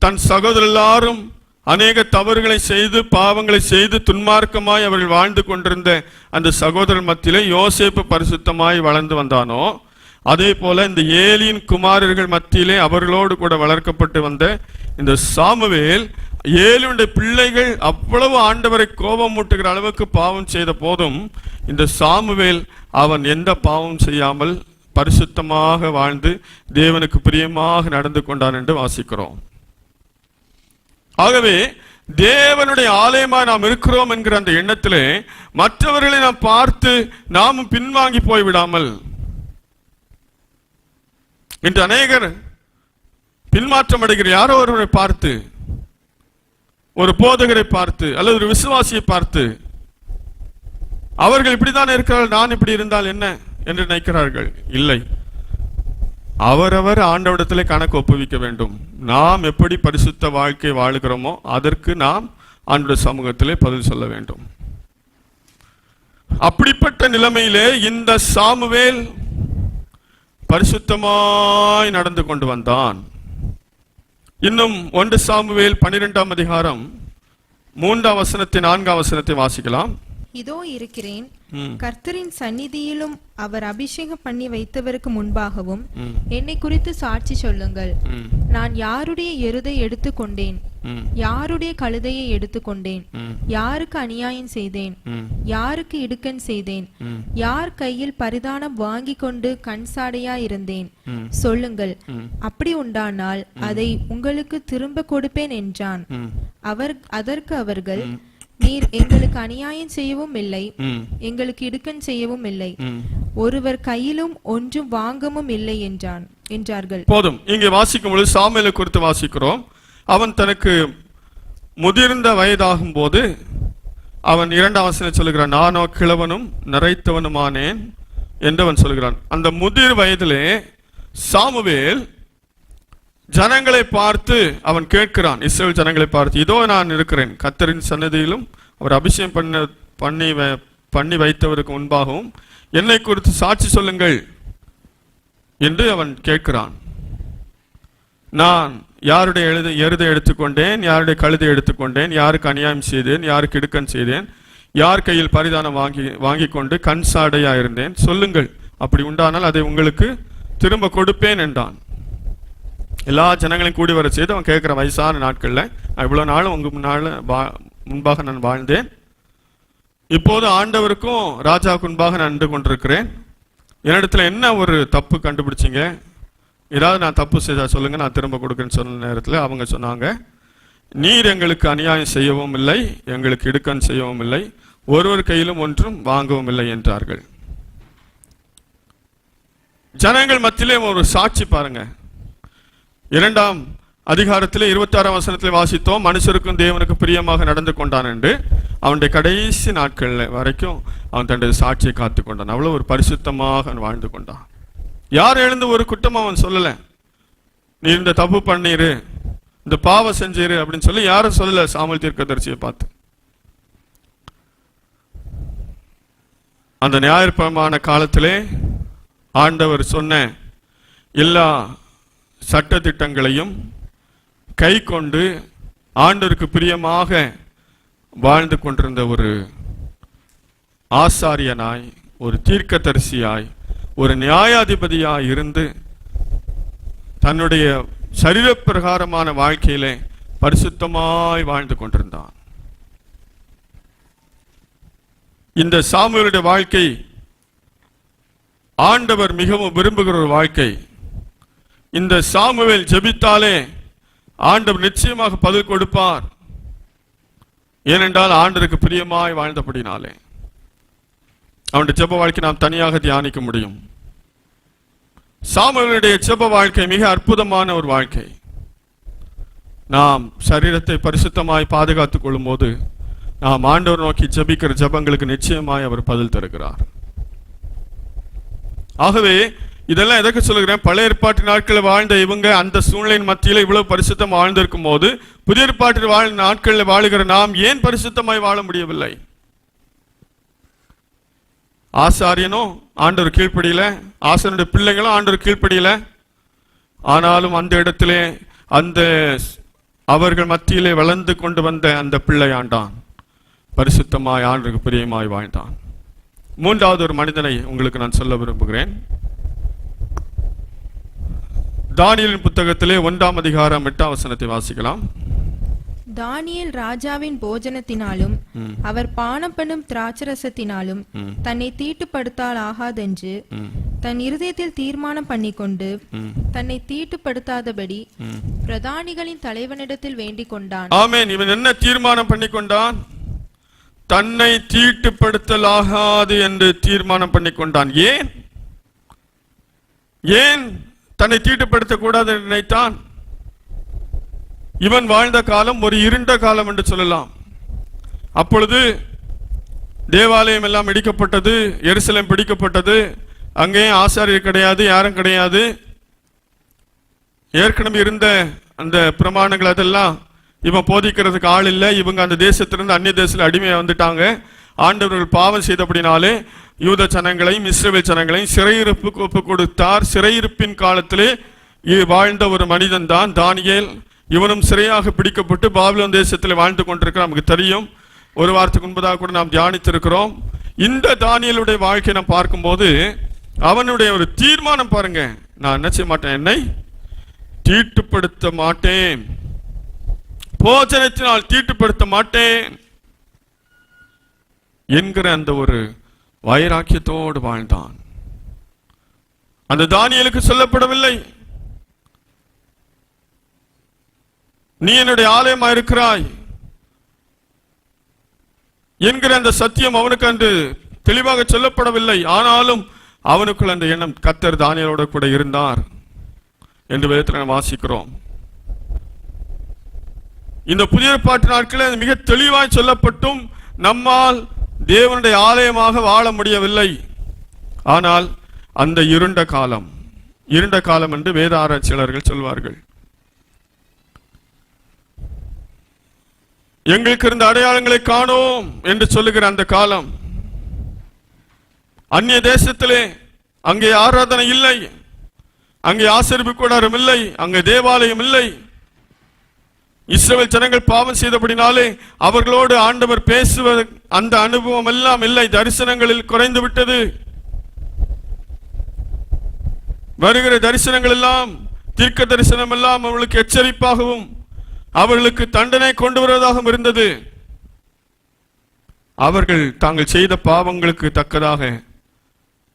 தன் சகோதரர் எல்லாரும் அநேக தவறுகளை செய்து பாவங்களை செய்து துன்மார்க்கமாய் அவர்கள் வாழ்ந்து கொண்டிருந்த அந்த சகோதரர் மத்தியிலே யோசேப்பு பரிசுத்தமாய் வளர்ந்து வந்தானோ, அதே போல இந்த ஏலியின் குமாரர்கள் மத்தியிலே அவர்களோடு கூட வளர்க்கப்பட்டு வந்த இந்த சாமுவேல், ஏலியுடைய பிள்ளைகள் அவ்வளவு ஆண்டவரை கோபம் மூட்டுகிற அளவுக்கு பாவம் செய்த போதும் இந்த சாமுவேல் அவன் எந்த பாவம் செய்யாமல் பரிசுத்தமாக வாழ்ந்து தேவனுக்கு பிரியமாக நடந்து கொண்டான் என்று வாசிக்கிறோம். ஆகவே தேவனுடைய ஆலயமாய் நாம் இருக்கிறோம் என்கிற அந்த எண்ணத்திலே மற்றவர்களை நாம் பார்த்து நாமும் பின்வாங்கி போய்விடாமல், இன்று அநேகர் பின்மாற்றம் அடைகிற யாரோ ஒருவரை பார்த்து, ஒரு போதகரை பார்த்து அல்லது ஒரு விசுவாசியை பார்த்து அவர்கள் இப்படித்தான் இருக்கிறார்கள், நான் இப்படி இருந்தால் என்ன என்று நினைக்கிறார்கள். இல்லை, அவரவர் ஆண்டவரிடத்திலே கணக்கு ஒப்புவிக்க வேண்டும். நாம் எப்படி பரிசுத்த வாழ்க்கை வாழுகிறோமோ அதற்கு நாம் ஆண்டவருடைய சமூகத்திலே பதில் சொல்ல வேண்டும். அப்படிப்பட்ட நிலைமையிலே இந்த சாமுவேல் பரிசுத்தமாய் நடந்து கொண்டு வந்தான். இன்னும் 1 சாமுவேல் 12ஆம் அதிகாரம் 3ஆம் வசனத்தை 4ஆம் வசனத்தை வாசிக்கலாம். இதோ இருக்கிறேன், கர்த்தரின் சந்நிதியிலும் அவர் அபிஷேகம் பண்ணி வைத்தவருக்கு முன்பாகவும் என்னை குறித்து சாட்சி சொல்லுங்கள். நான் யாருடைய எருதை எடுத்துக்கொண்டேன், யாருடைய கழுதையை எடுத்துக்கொண்டேன், யாருக்கு அநியாயம் செய்தேன், யாருக்கு இடுக்கண் செய்தேன், யார் கையில் பரிதானம் வாங்கி கொண்டு கண்சாடையா இருந்தேன், சொல்லுங்கள். அப்படி உண்டானால் அதை உங்களுக்கு திரும்ப கொடுப்பேன் என்றான். அதற்கு அவர்கள், நீர் எங்களுக்கு அநியாயம் செய்யவும் இல்லை, எங்களுக்கு இடுக்கண் செய்யவும் இல்லை, ஒருவர் கையிலும் ஒன்றும் வாங்கவும் இல்லை என்றார்கள். போதும், இங்கே வாசிக்கும் பொழுது சாமுவேலை குறித்து வாசிக்கிறோம். அவன் தனக்கு முதிர்ந்த வயதாகும் போது அவன் 2ஆம் வசனத்தில் சொல்லுகிறான், நானோ கிழவனும் நரைத்தவனுமானேன் என்று அவன் சொல்கிறான். அந்த முதிர் வயதிலே சாமுவேல் ஜனங்களை பார்த்து அவன் கேட்கிறான், இஸ்ரவேல் ஜனங்களை பார்த்து, இதோ நான் இருக்கிறேன், கர்த்தரின் சன்னதியிலும் அவர் அபிஷேகம் பண்ணி வைத்தவருக்கு முன்பாகவும் என்னை குறித்து சாட்சி சொல்லுங்கள் என்று அவன் கேட்கிறான். நான் யாருடைய எருதை எடுத்துக்கொண்டேன், யாருடைய கழுதை எடுத்துக்கொண்டேன், யாருக்கு அநியாயம் செய்தேன், யாருக்கு இடுக்கண் செய்தேன், யார் கையில் பரிதானம் வாங்கி கொண்டு கண் சாடையா இருந்தேன், சொல்லுங்கள். அப்படி உண்டானால் அதை உங்களுக்கு திரும்ப கொடுப்பேன் என்றான். எல்லா ஜனங்களையும் கூடி வர செய்து அவன் கேட்கிற, வயசான நாட்கள்ல இவ்வளவு நாளும் உங்க முன்பாக நான் வாழ்ந்தேன், இப்போது ஆண்டவருக்கும் ராஜாவுக்கு முன்பாக நான் நின்று கொண்டிருக்கிறேன், என்னிடத்துல என்ன ஒரு தப்பு கண்டுபிடிச்சிங்க, ஏதாவது நான் தப்பு செய்தா சொல்லுங்க, நான் திரும்ப கொடுக்குறேன்னு சொன்ன நேரத்தில் அவங்க சொன்னாங்க, நீர் எங்களுக்கு அநியாயம் செய்யவும் இல்லை, எங்களுக்கு இடுக்கண் செய்யவும் இல்லை, ஒருவர் கையிலும் ஒன்றும் வாங்கவும் இல்லை என்றார்கள். ஜனங்கள் மத்தியிலே ஒரு சாட்சி பாருங்க. 2ஆம் அதிகாரத்திலே 26ஆம் வசனத்திலே வாசித்தோம், மனுஷருக்கும் தேவனுக்கு பிரியமாக நடந்து கொண்டான் என்று. அவனுடைய கடைசி நாட்கள் வரைக்கும் அவன் தன்னுடைய சாட்சியை காத்து கொண்டான். அவ்வளவு ஒரு பரிசுத்தமாக அவன் வாழ்ந்து கொண்டான். யார் எழுந்து ஒரு குற்றம் அவன் சொல்லல, நீ இந்த தப்பு பண்ணிரு, இந்த பாவம் செஞ்சிரு அப்படின்னு சொல்லி யாரும் சொல்லல. சாமுவேல் தீர்க்கதரிசியை பார்த்து அந்த நியாயப்பிரமாண காலத்திலே ஆண்டவர் சொன்ன எல்லா சட்ட திட்டங்களையும் கை கொண்டு ஆண்டவருக்கு பிரியமாக வாழ்ந்து கொண்டிருந்த ஒரு ஆசாரியனாய், ஒரு தீர்க்கதரிசியாய், ஒரு நியாயாதிபதியாய் இருந்து தன்னுடைய சரீரப்பிரகாரமான வாழ்க்கையிலே பரிசுத்தமாய் வாழ்ந்து கொண்டிருந்தான். இந்த சாமுவேலுடைய வாழ்க்கை ஆண்டவர் மிகவும் விரும்புகிற ஒரு வாழ்க்கை. இந்த சாமுவேல் ஜெபித்தாலே ஆண்டவர் நிச்சயமாக பதில் கொடுப்பார். ஏனென்றால் ஆண்டவருக்கு பிரியமாய் வாழ்ந்தபடினாலே. அவனுடைய ஜெப வாழ்க்கை நாம் தனியாக தியானிக்க முடியும். சாமுவேலுடைய ஜெப வாழ்க்கை மிக அற்புதமான ஒரு வாழ்க்கை. நாம் சரீரத்தை பரிசுத்தமாய் பாதுகாத்துக் கொள்ளும் போது நாம் ஆண்டவர் நோக்கி ஜெபிக்கிற ஜெபங்களுக்கு நிச்சயமாய் அவர் பதில் தருகிறார். ஆகவே இதெல்லாம் எதற்கு சொல்லுகிறேன், பழைய ஏற்பாட்டு நாட்களில் வாழ்ந்த இவங்க அந்த சூழ்நிலையின் மத்தியில் இவ்வளவு பரிசுத்தம் வாழ்ந்திருக்கும் போது புதிய ஏற்பாட்டில் வாழ்ந்த நாட்களில் வாழுகிற நாம் ஏன் பரிசுத்தமாய் வாழ முடியவில்லை? ஆசாரியனும் ஆண்டவர் கீழ்ப்படியில, ஆசாரியனுடைய பிள்ளைகளும் ஆண்டவர் கீழ்ப்படியில. ஆனாலும் அந்த இடத்திலே அந்த அவர்கள் மத்தியிலே வளர்ந்து கொண்டு வந்த அந்த பிள்ளை ஆண்டான், பரிசுத்தமாய் ஆண்டவருக்கு பிரியமாய் வாழ்ந்தான். மூன்றாவது ஒரு மனிதனை உங்களுக்கு நான் சொல்ல விரும்புகிறேன். தானியேலின் புத்தகத்திலே 1ஆம் அதிகாரம் 8ஆம் வசனத்தை வாசிக்கலாம். தானியேல் ராஜாவின் போஜனத்தினாலும் அவர் பானம் பண்ணும் திராட்சரசத்தினாலும் தன்னை தீட்டுப்படுத்தால் ஆகாதென்று தன் இருதயத்தில் தீர்மானம் பண்ணிக்கொண்டு தன்னை தீட்டுப்படுத்தாதபடி பிரதானிகளின் தலைவனிடத்தில் வேண்டிக் கொண்டான். ஆமென். இவன் என்ன தீர்மானம் பண்ணிக்கொண்டான்? தன்னை தீட்டுப்படுத்தலாகாது என்று தீர்மானம் பண்ணிக்கொண்டான். ஏன் ஏன் தன்னை தீட்டுப்படுத்தக் கூடாது என்று நினைத்தான்? இவன் வாழ்ந்த காலம் ஒரு இருண்ட காலம் என்று சொல்லலாம். அப்பொழுது தேவாலயம் எல்லாம் இடிக்கப்பட்டது, எருசலேம் பிடிக்கப்பட்டது. அங்கே ஆசாரியர் கிடையாது, யாரும் கிடையாது. ஏற்கனவே இருந்த அந்த பிரமாணங்கள் அதெல்லாம் இவன் போதிக்கிறதுக்கு ஆள் இல்லை. இவங்க அந்த தேசத்திலிருந்து அந்நிய தேசத்தில் அடிமையாக வந்துட்டாங்க. ஆண்டவர்கள் பாவம் செய்தபடினாலே யூத ஜனங்களையும் இஸ்ரவேல் ஜனங்களையும் சிறையிருப்புக்கு ஒப்பு கொடுத்தார். சிறையிருப்பின் காலத்திலே வாழ்ந்த ஒரு மனிதன் தான் தானியேல். இவனும் சிறையாக பிடிக்கப்பட்டு பாபிலோன் தேசத்தில் வாழ்ந்து கொண்டிருக்கிற நமக்கு தெரியும். ஒரு வாரத்துக்கு முன்பதாக கூட நாம் தியானித்திருக்கிறோம். இந்த தானியேலுடைய வாழ்க்கையை நாம் பார்க்கும்போது அவனுடைய ஒரு தீர்மானம் பாருங்க, நான் என்ன செய்ய மாட்டேன், என்னை தீட்டுப்படுத்த மாட்டேன், போஜனத்தினால் தீட்டுப்படுத்த மாட்டேன் என்கிற அந்த ஒரு வைராக்கியத்தோடு வாழ்ந்தான். அந்த தானியேலுக்கு சொல்லப்படவில்லை, நீ என்னுடைய ஆலயமா இருக்கிறாய் என்கிற அந்த சத்தியம் அவனுக்கு அன்று தெளிவாக சொல்லப்படவில்லை. ஆனாலும் அவனுக்குள் அந்த எண்ணம், கர்த்தர் தானியேலோடு கூட இருந்தார் என்று வேதத்தில் வாசிக்கிறோம். இந்த புதிய ஏற்பாட்டு நாட்களில் மிக தெளிவாய் சொல்லப்பட்டும் நம்மால் தேவனுடைய ஆலயமாக வாழ முடியவில்லை. ஆனால் அந்த இருண்ட காலம் என்று வேத ஆராய்ச்சியாளர்கள் சொல்வார்கள். எங்களுக்கு இருந்த அடையாளங்களை காணோம் என்று சொல்லுகிற அந்த காலம், அந்நிய தேசத்திலே அங்கே ஆராதனை இல்லை, அங்கே ஆசரிப்பு கூடாரம் இல்லை, அங்கே தேவாலயம் இல்லை. இஸ்ரவேல் ஜனங்கள் பாவம் செய்தபடினாலே அவர்களோடு ஆண்டவர் பேசுவது அந்த அனுபவம் எல்லாம் இல்லை. தரிசனங்களில் குறைந்து விட்டது. வருகிற தரிசனங்கள் எல்லாம், தீர்க்க தரிசனம் எல்லாம் அவர்களுக்கு எச்சரிப்பாகவும் அவர்களுக்கு தண்டனை கொண்டு வருவதாகவும் இருந்தது. அவர்கள் தாங்கள் செய்த பாவங்களுக்கு தக்கதாக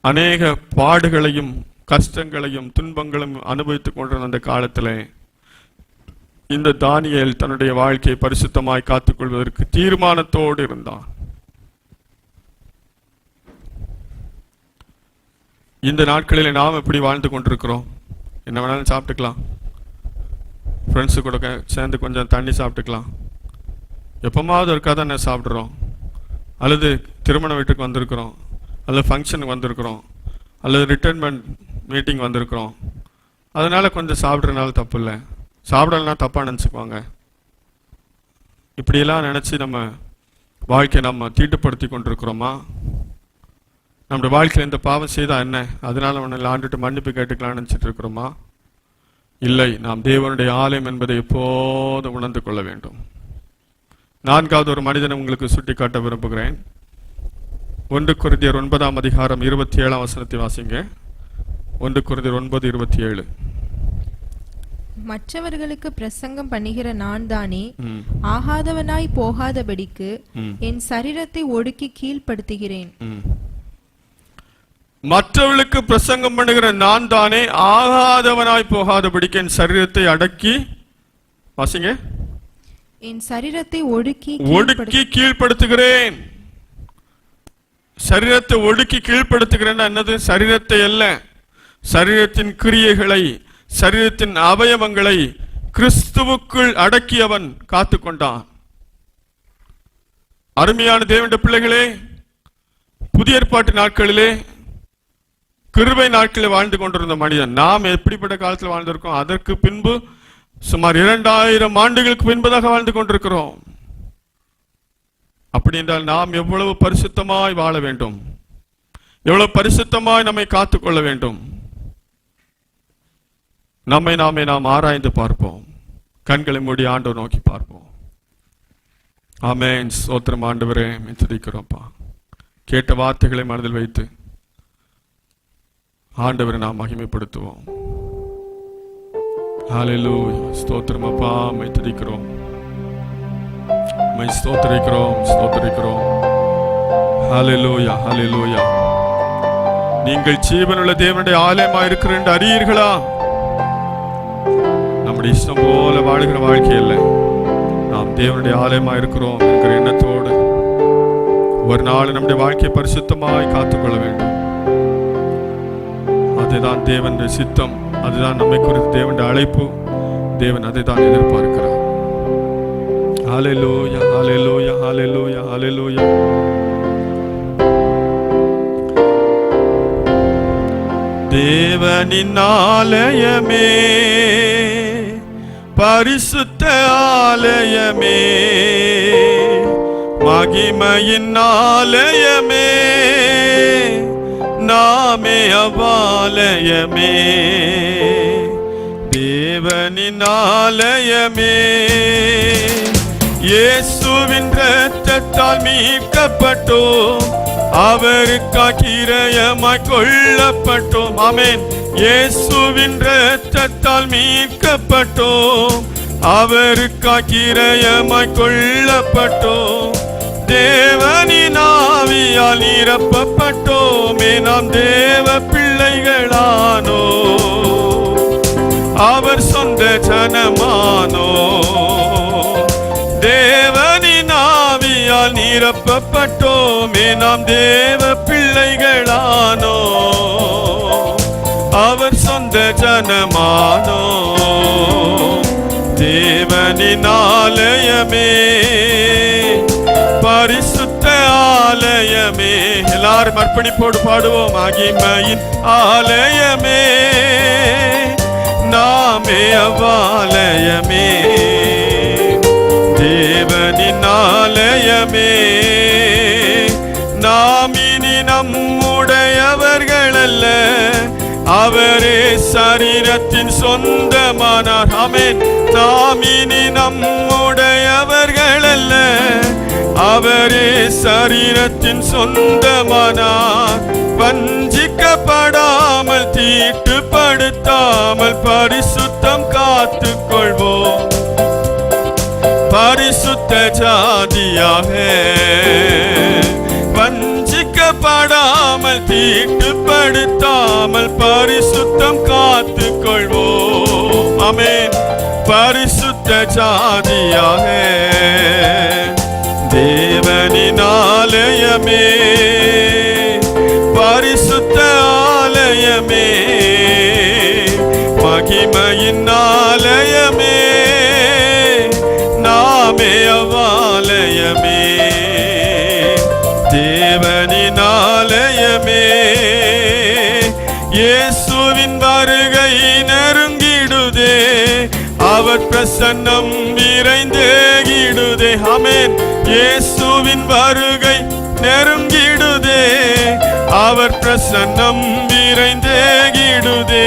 அநேக பாடுகளையும் கஷ்டங்களையும் துன்பங்களையும் அனுபவித்துக் கொண்டிருந்த அந்த காலத்தில் இந்த தானியேல் தன்னுடைய வாழ்க்கையை பரிசுத்தமாய் காத்துக் கொள்வதற்கு தீர்மானத்தோடு இருந்தான். இந்த நாட்களில் நாம் எப்படி வாழ்ந்து கொண்டிருக்கிறோம்? என்ன வேணாலும் சாப்பிட்டுக்கலாம், ஃப்ரெண்ட்ஸு கூட சேர்ந்து கொஞ்சம் தண்ணி சாப்பிட்டுக்கலாம். எப்போமாவது ஒருக்கா தான் நான் சாப்பிட்றோம். அல்லது திருமண வீட்டுக்கு வந்திருக்கிறோம், அல்லது ஃபங்க்ஷனுக்கு வந்திருக்கிறோம், அல்லது ரிட்டைர்மெண்ட் மீட்டிங் வந்திருக்கிறோம். அதனால் கொஞ்சம் சாப்பிட்றதுனால தப்பு இல்லை. சாப்பிடலன்னா தப்பாக நினச்சிக்குவாங்க. இப்படியெல்லாம் நினச்சி நம்ம வாழ்க்கையை நம்ம தீட்டுப்படுத்தி கொண்டிருக்கிறோமா? நம்முடைய வாழ்க்கையில் இந்த பாவம் செய்தால் என்ன, அதனால் அவனை ஆண்டுட்டு மன்னிப்பு கேட்டுக்கலாம்னு நினச்சிட்டு இருக்கிறோமா? இல்லை, நாம் தேவனுடைய ஆலயம் என்பதை எப்போதும் உணர்ந்து கொள்ள வேண்டும். 4வது ஒரு மனிதனை உங்களுக்கு சுட்டி காட்ட விரும்புகிறேன். 1 கொரிந்தியர் 9ஆம் அதிகாரம் 27ஆம் வசனத்தை வாசிங்க. 1 கொரிந்தியர் 9:27. மற்றவர்களுக்கு பிரசங்கம் பண்ணுகிற நான் தானே ஆகாதவனாய் போகாதபடிக்கு என் சரீரத்தை ஒடுக்கி கீழ்ப்படுத்துகிறேன். மற்றவர்களுக்கு பிரசங்கம் பண்ணுகிற நான் தானே ஆகாதவனாய் போகாதபடிக்கு என் சரீரத்தை அடக்கி, வாசிங்க, என் சரீரத்தை ஒடுக்கி கீழ்ப்படுத்துகிறேன். சரீரத்தை ஒடுக்கி கீழ்ப்படுத்துகிறேன் என்னது? சரீரத்தை அல்ல, சரீரத்தின் கிரியைகளை, சரீரத்தின் அவயவங்களை கிறிஸ்துவுக்குள் அடக்கியவன் காத்து கொண்டான். அருமையான தேவனுடைய பிள்ளைகளே, புதிய ஏற்பாட்டு நாட்களிலே, கிருபை நாட்களில் வாழ்ந்து கொண்டிருந்த மனிதன் நாம் எப்படிப்பட்ட காலத்தில் வாழ்ந்திருக்கோம்? அதற்கு பின்பு சுமார் 2000 ஆண்டுகளுக்கு பின்பதாக வாழ்ந்து கொண்டிருக்கிறோம். அப்படி என்றால் நாம் எவ்வளவு பரிசுத்தமாய் வாழ வேண்டும், எவ்வளவு பரிசுத்தமாய் நம்மை காத்துக்கொள்ள வேண்டும். நம்மை நாம் ஆராய்ந்து பார்ப்போம். கண்களை மூடி ஆண்டவர் நோக்கி பார்ப்போம். ஆமென். ஸ்தோத்திரம் ஆண்டவரே, துதிக்கிறோம்ப்பா. கேட்ட வார்த்தைகளை மனதில் வைத்து ஆண்டவரை நாம் மகிமைப்படுத்துவோம். ஹல்லேலூயா. ஸ்தோத்திரம் அப்பா, மை துதிக்கிறோம், மை ஸ்தோத்திரிக்கிறோம். ஹல்லேலூயா, ஹல்லேலூயா. நீங்கள் ஜீவனுள்ள தேவனுடைய ஆலயமாக இருக்கிற என்று அறியீர்களா? நம்முடைய இஷ்டம் போல வாழ்கிற வாழ்க்கை அல்ல, நாம் தேவனுடைய ஆலயமாக இருக்கிறோம் என்கிற எண்ணத்தோடு ஒரு நாள் நம்முடைய வாழ்க்கையை பரிசுத்தமாய் காத்துக்கொள்ள வேண்டும். அதுதான் தேவனுடைய சித்தம், அதுதான் நம்மை குறித்து தேவனுடைய அழைப்பு. தேவன் அதை தான் எதிர்பார்க்கிறார். ஹல்லேலூயா, ஹல்லேலூயா, ஹல்லேலூயா, ஹல்லேலூயா. தேவனின் ஆலயமே, பரிசுத்த ஆலயமே, மகிமையின் ஆலயமே, நாமே அவ்வாலயமே. தேவனின் ஆலயமே, இயேசுவின் இரத்தத்தால் மீட்கப்பட்டோம், அவருக்காக கிரயமாய் கொள்ளப்பட்டோம். ஆமென். இயேசுவின் இரத்தத்தால் மீட்கப்பட்டோம், அவருக்காக கிரயமாய் கொள்ளப்பட்டோம். தேவனின் ஆவியால் நிரப்பப்பட்டோமே, நாம் தேவ பிள்ளைகளானோ, அவர் சொந்த ஜனமானோ. தேவனின் ஆவியால் நிரப்பப்பட்டோமே, நாம் தேவ பிள்ளைகளானோ, அவர் சொந்த ஜனமானோ. தேவனின் ஆலயமே, பரிசுத்த ஆலயமே. எல்லாரும் அர்ப்பணிப்போடு பாடுவோம். மகிமையின் ஆலயமே, நாமே அவ்வாலயமே. தேவனின் ஆலயமே, நாம் இனி நம்முடையவர்கள் அல்ல, அவரே சரீரத்தின் சொந்தமானார். ஆமென். நாம் இனி நம்முடையவர்கள் அல்ல, அவரே சரீரத்தின் சொந்தமானார். வஞ்சிக்கப்படாமல் தீட்டுப்படுத்தாமல் பரிசுத்தம் காத்துக்கொள்வோம், பரிசுத்த ஜாதியாக. வஞ்சிக்கப்படாமல் தீட்டுப்படுத்தாமல் பரிசுத்தம் காத்துக்கொள்வோம். ஆமென். பரிசுத்த ஜாதியாக. தேவனின் ஆலயமே, பரிசுத்த ஆலயமே, மகிமையின் ஆலயமே, இயேசுவின் வருகை நெருங்கிடுதே, அவர் பிரசன்னம் விரைந்தேகிடுதே. ஆமென். இயேசுவின் வருகை நெருங்கிடுதே, அவர் பிரசன்னம் விரைந்தேகிடுதே.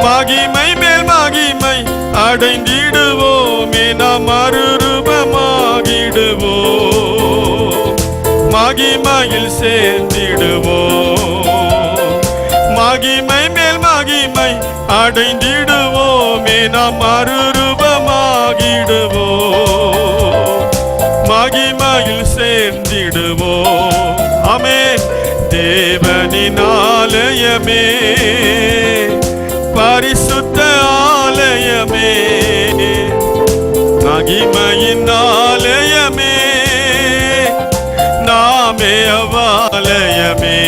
மகிமை மேல் மகிமை அடைந்திடுவோமே, நாம் மறுரூபமாகிடுவோம், மகிமையில் சேர்ந்திடுவோம். மகிமை மேல் மகிமை அடைந்திடுவோமே, நாம் மறுரூபமாகிடுவோம், மகிமையில் சேர்ந்திடுவோம். ஆமென். தேவனின் ஆலயமே, பரிசுத்த ஆலயமே, மகிமையின் ஆலயமே, நாமே அவ்வாலயமே,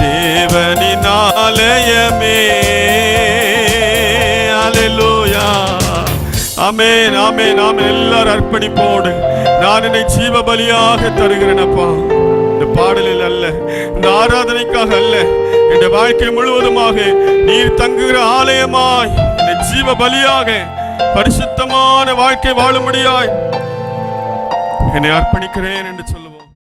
தேவனின் ஆலயமே. அல்லேலூயா. ஆமென், ஆமென், ஆமென். எல்லாரும் அர்ப்பணிப்போடு நான் என்னை ஜீவ பலியாக தருகிறேன் அப்பா. இந்த பாடலில் அல்ல, இந்த ஆராதனைக்காக அல்ல, இந்த வாழ்க்கை முழுவதுமாக நீர் தங்குகிற ஆலயமாய் என்னை ஜீவ பலியாக பரிசுத்தமான வாழ்க்கை வாழும்படியாய் என்னை அர்ப்பணிக்கிறேன் என்று சொல்லுவோம்.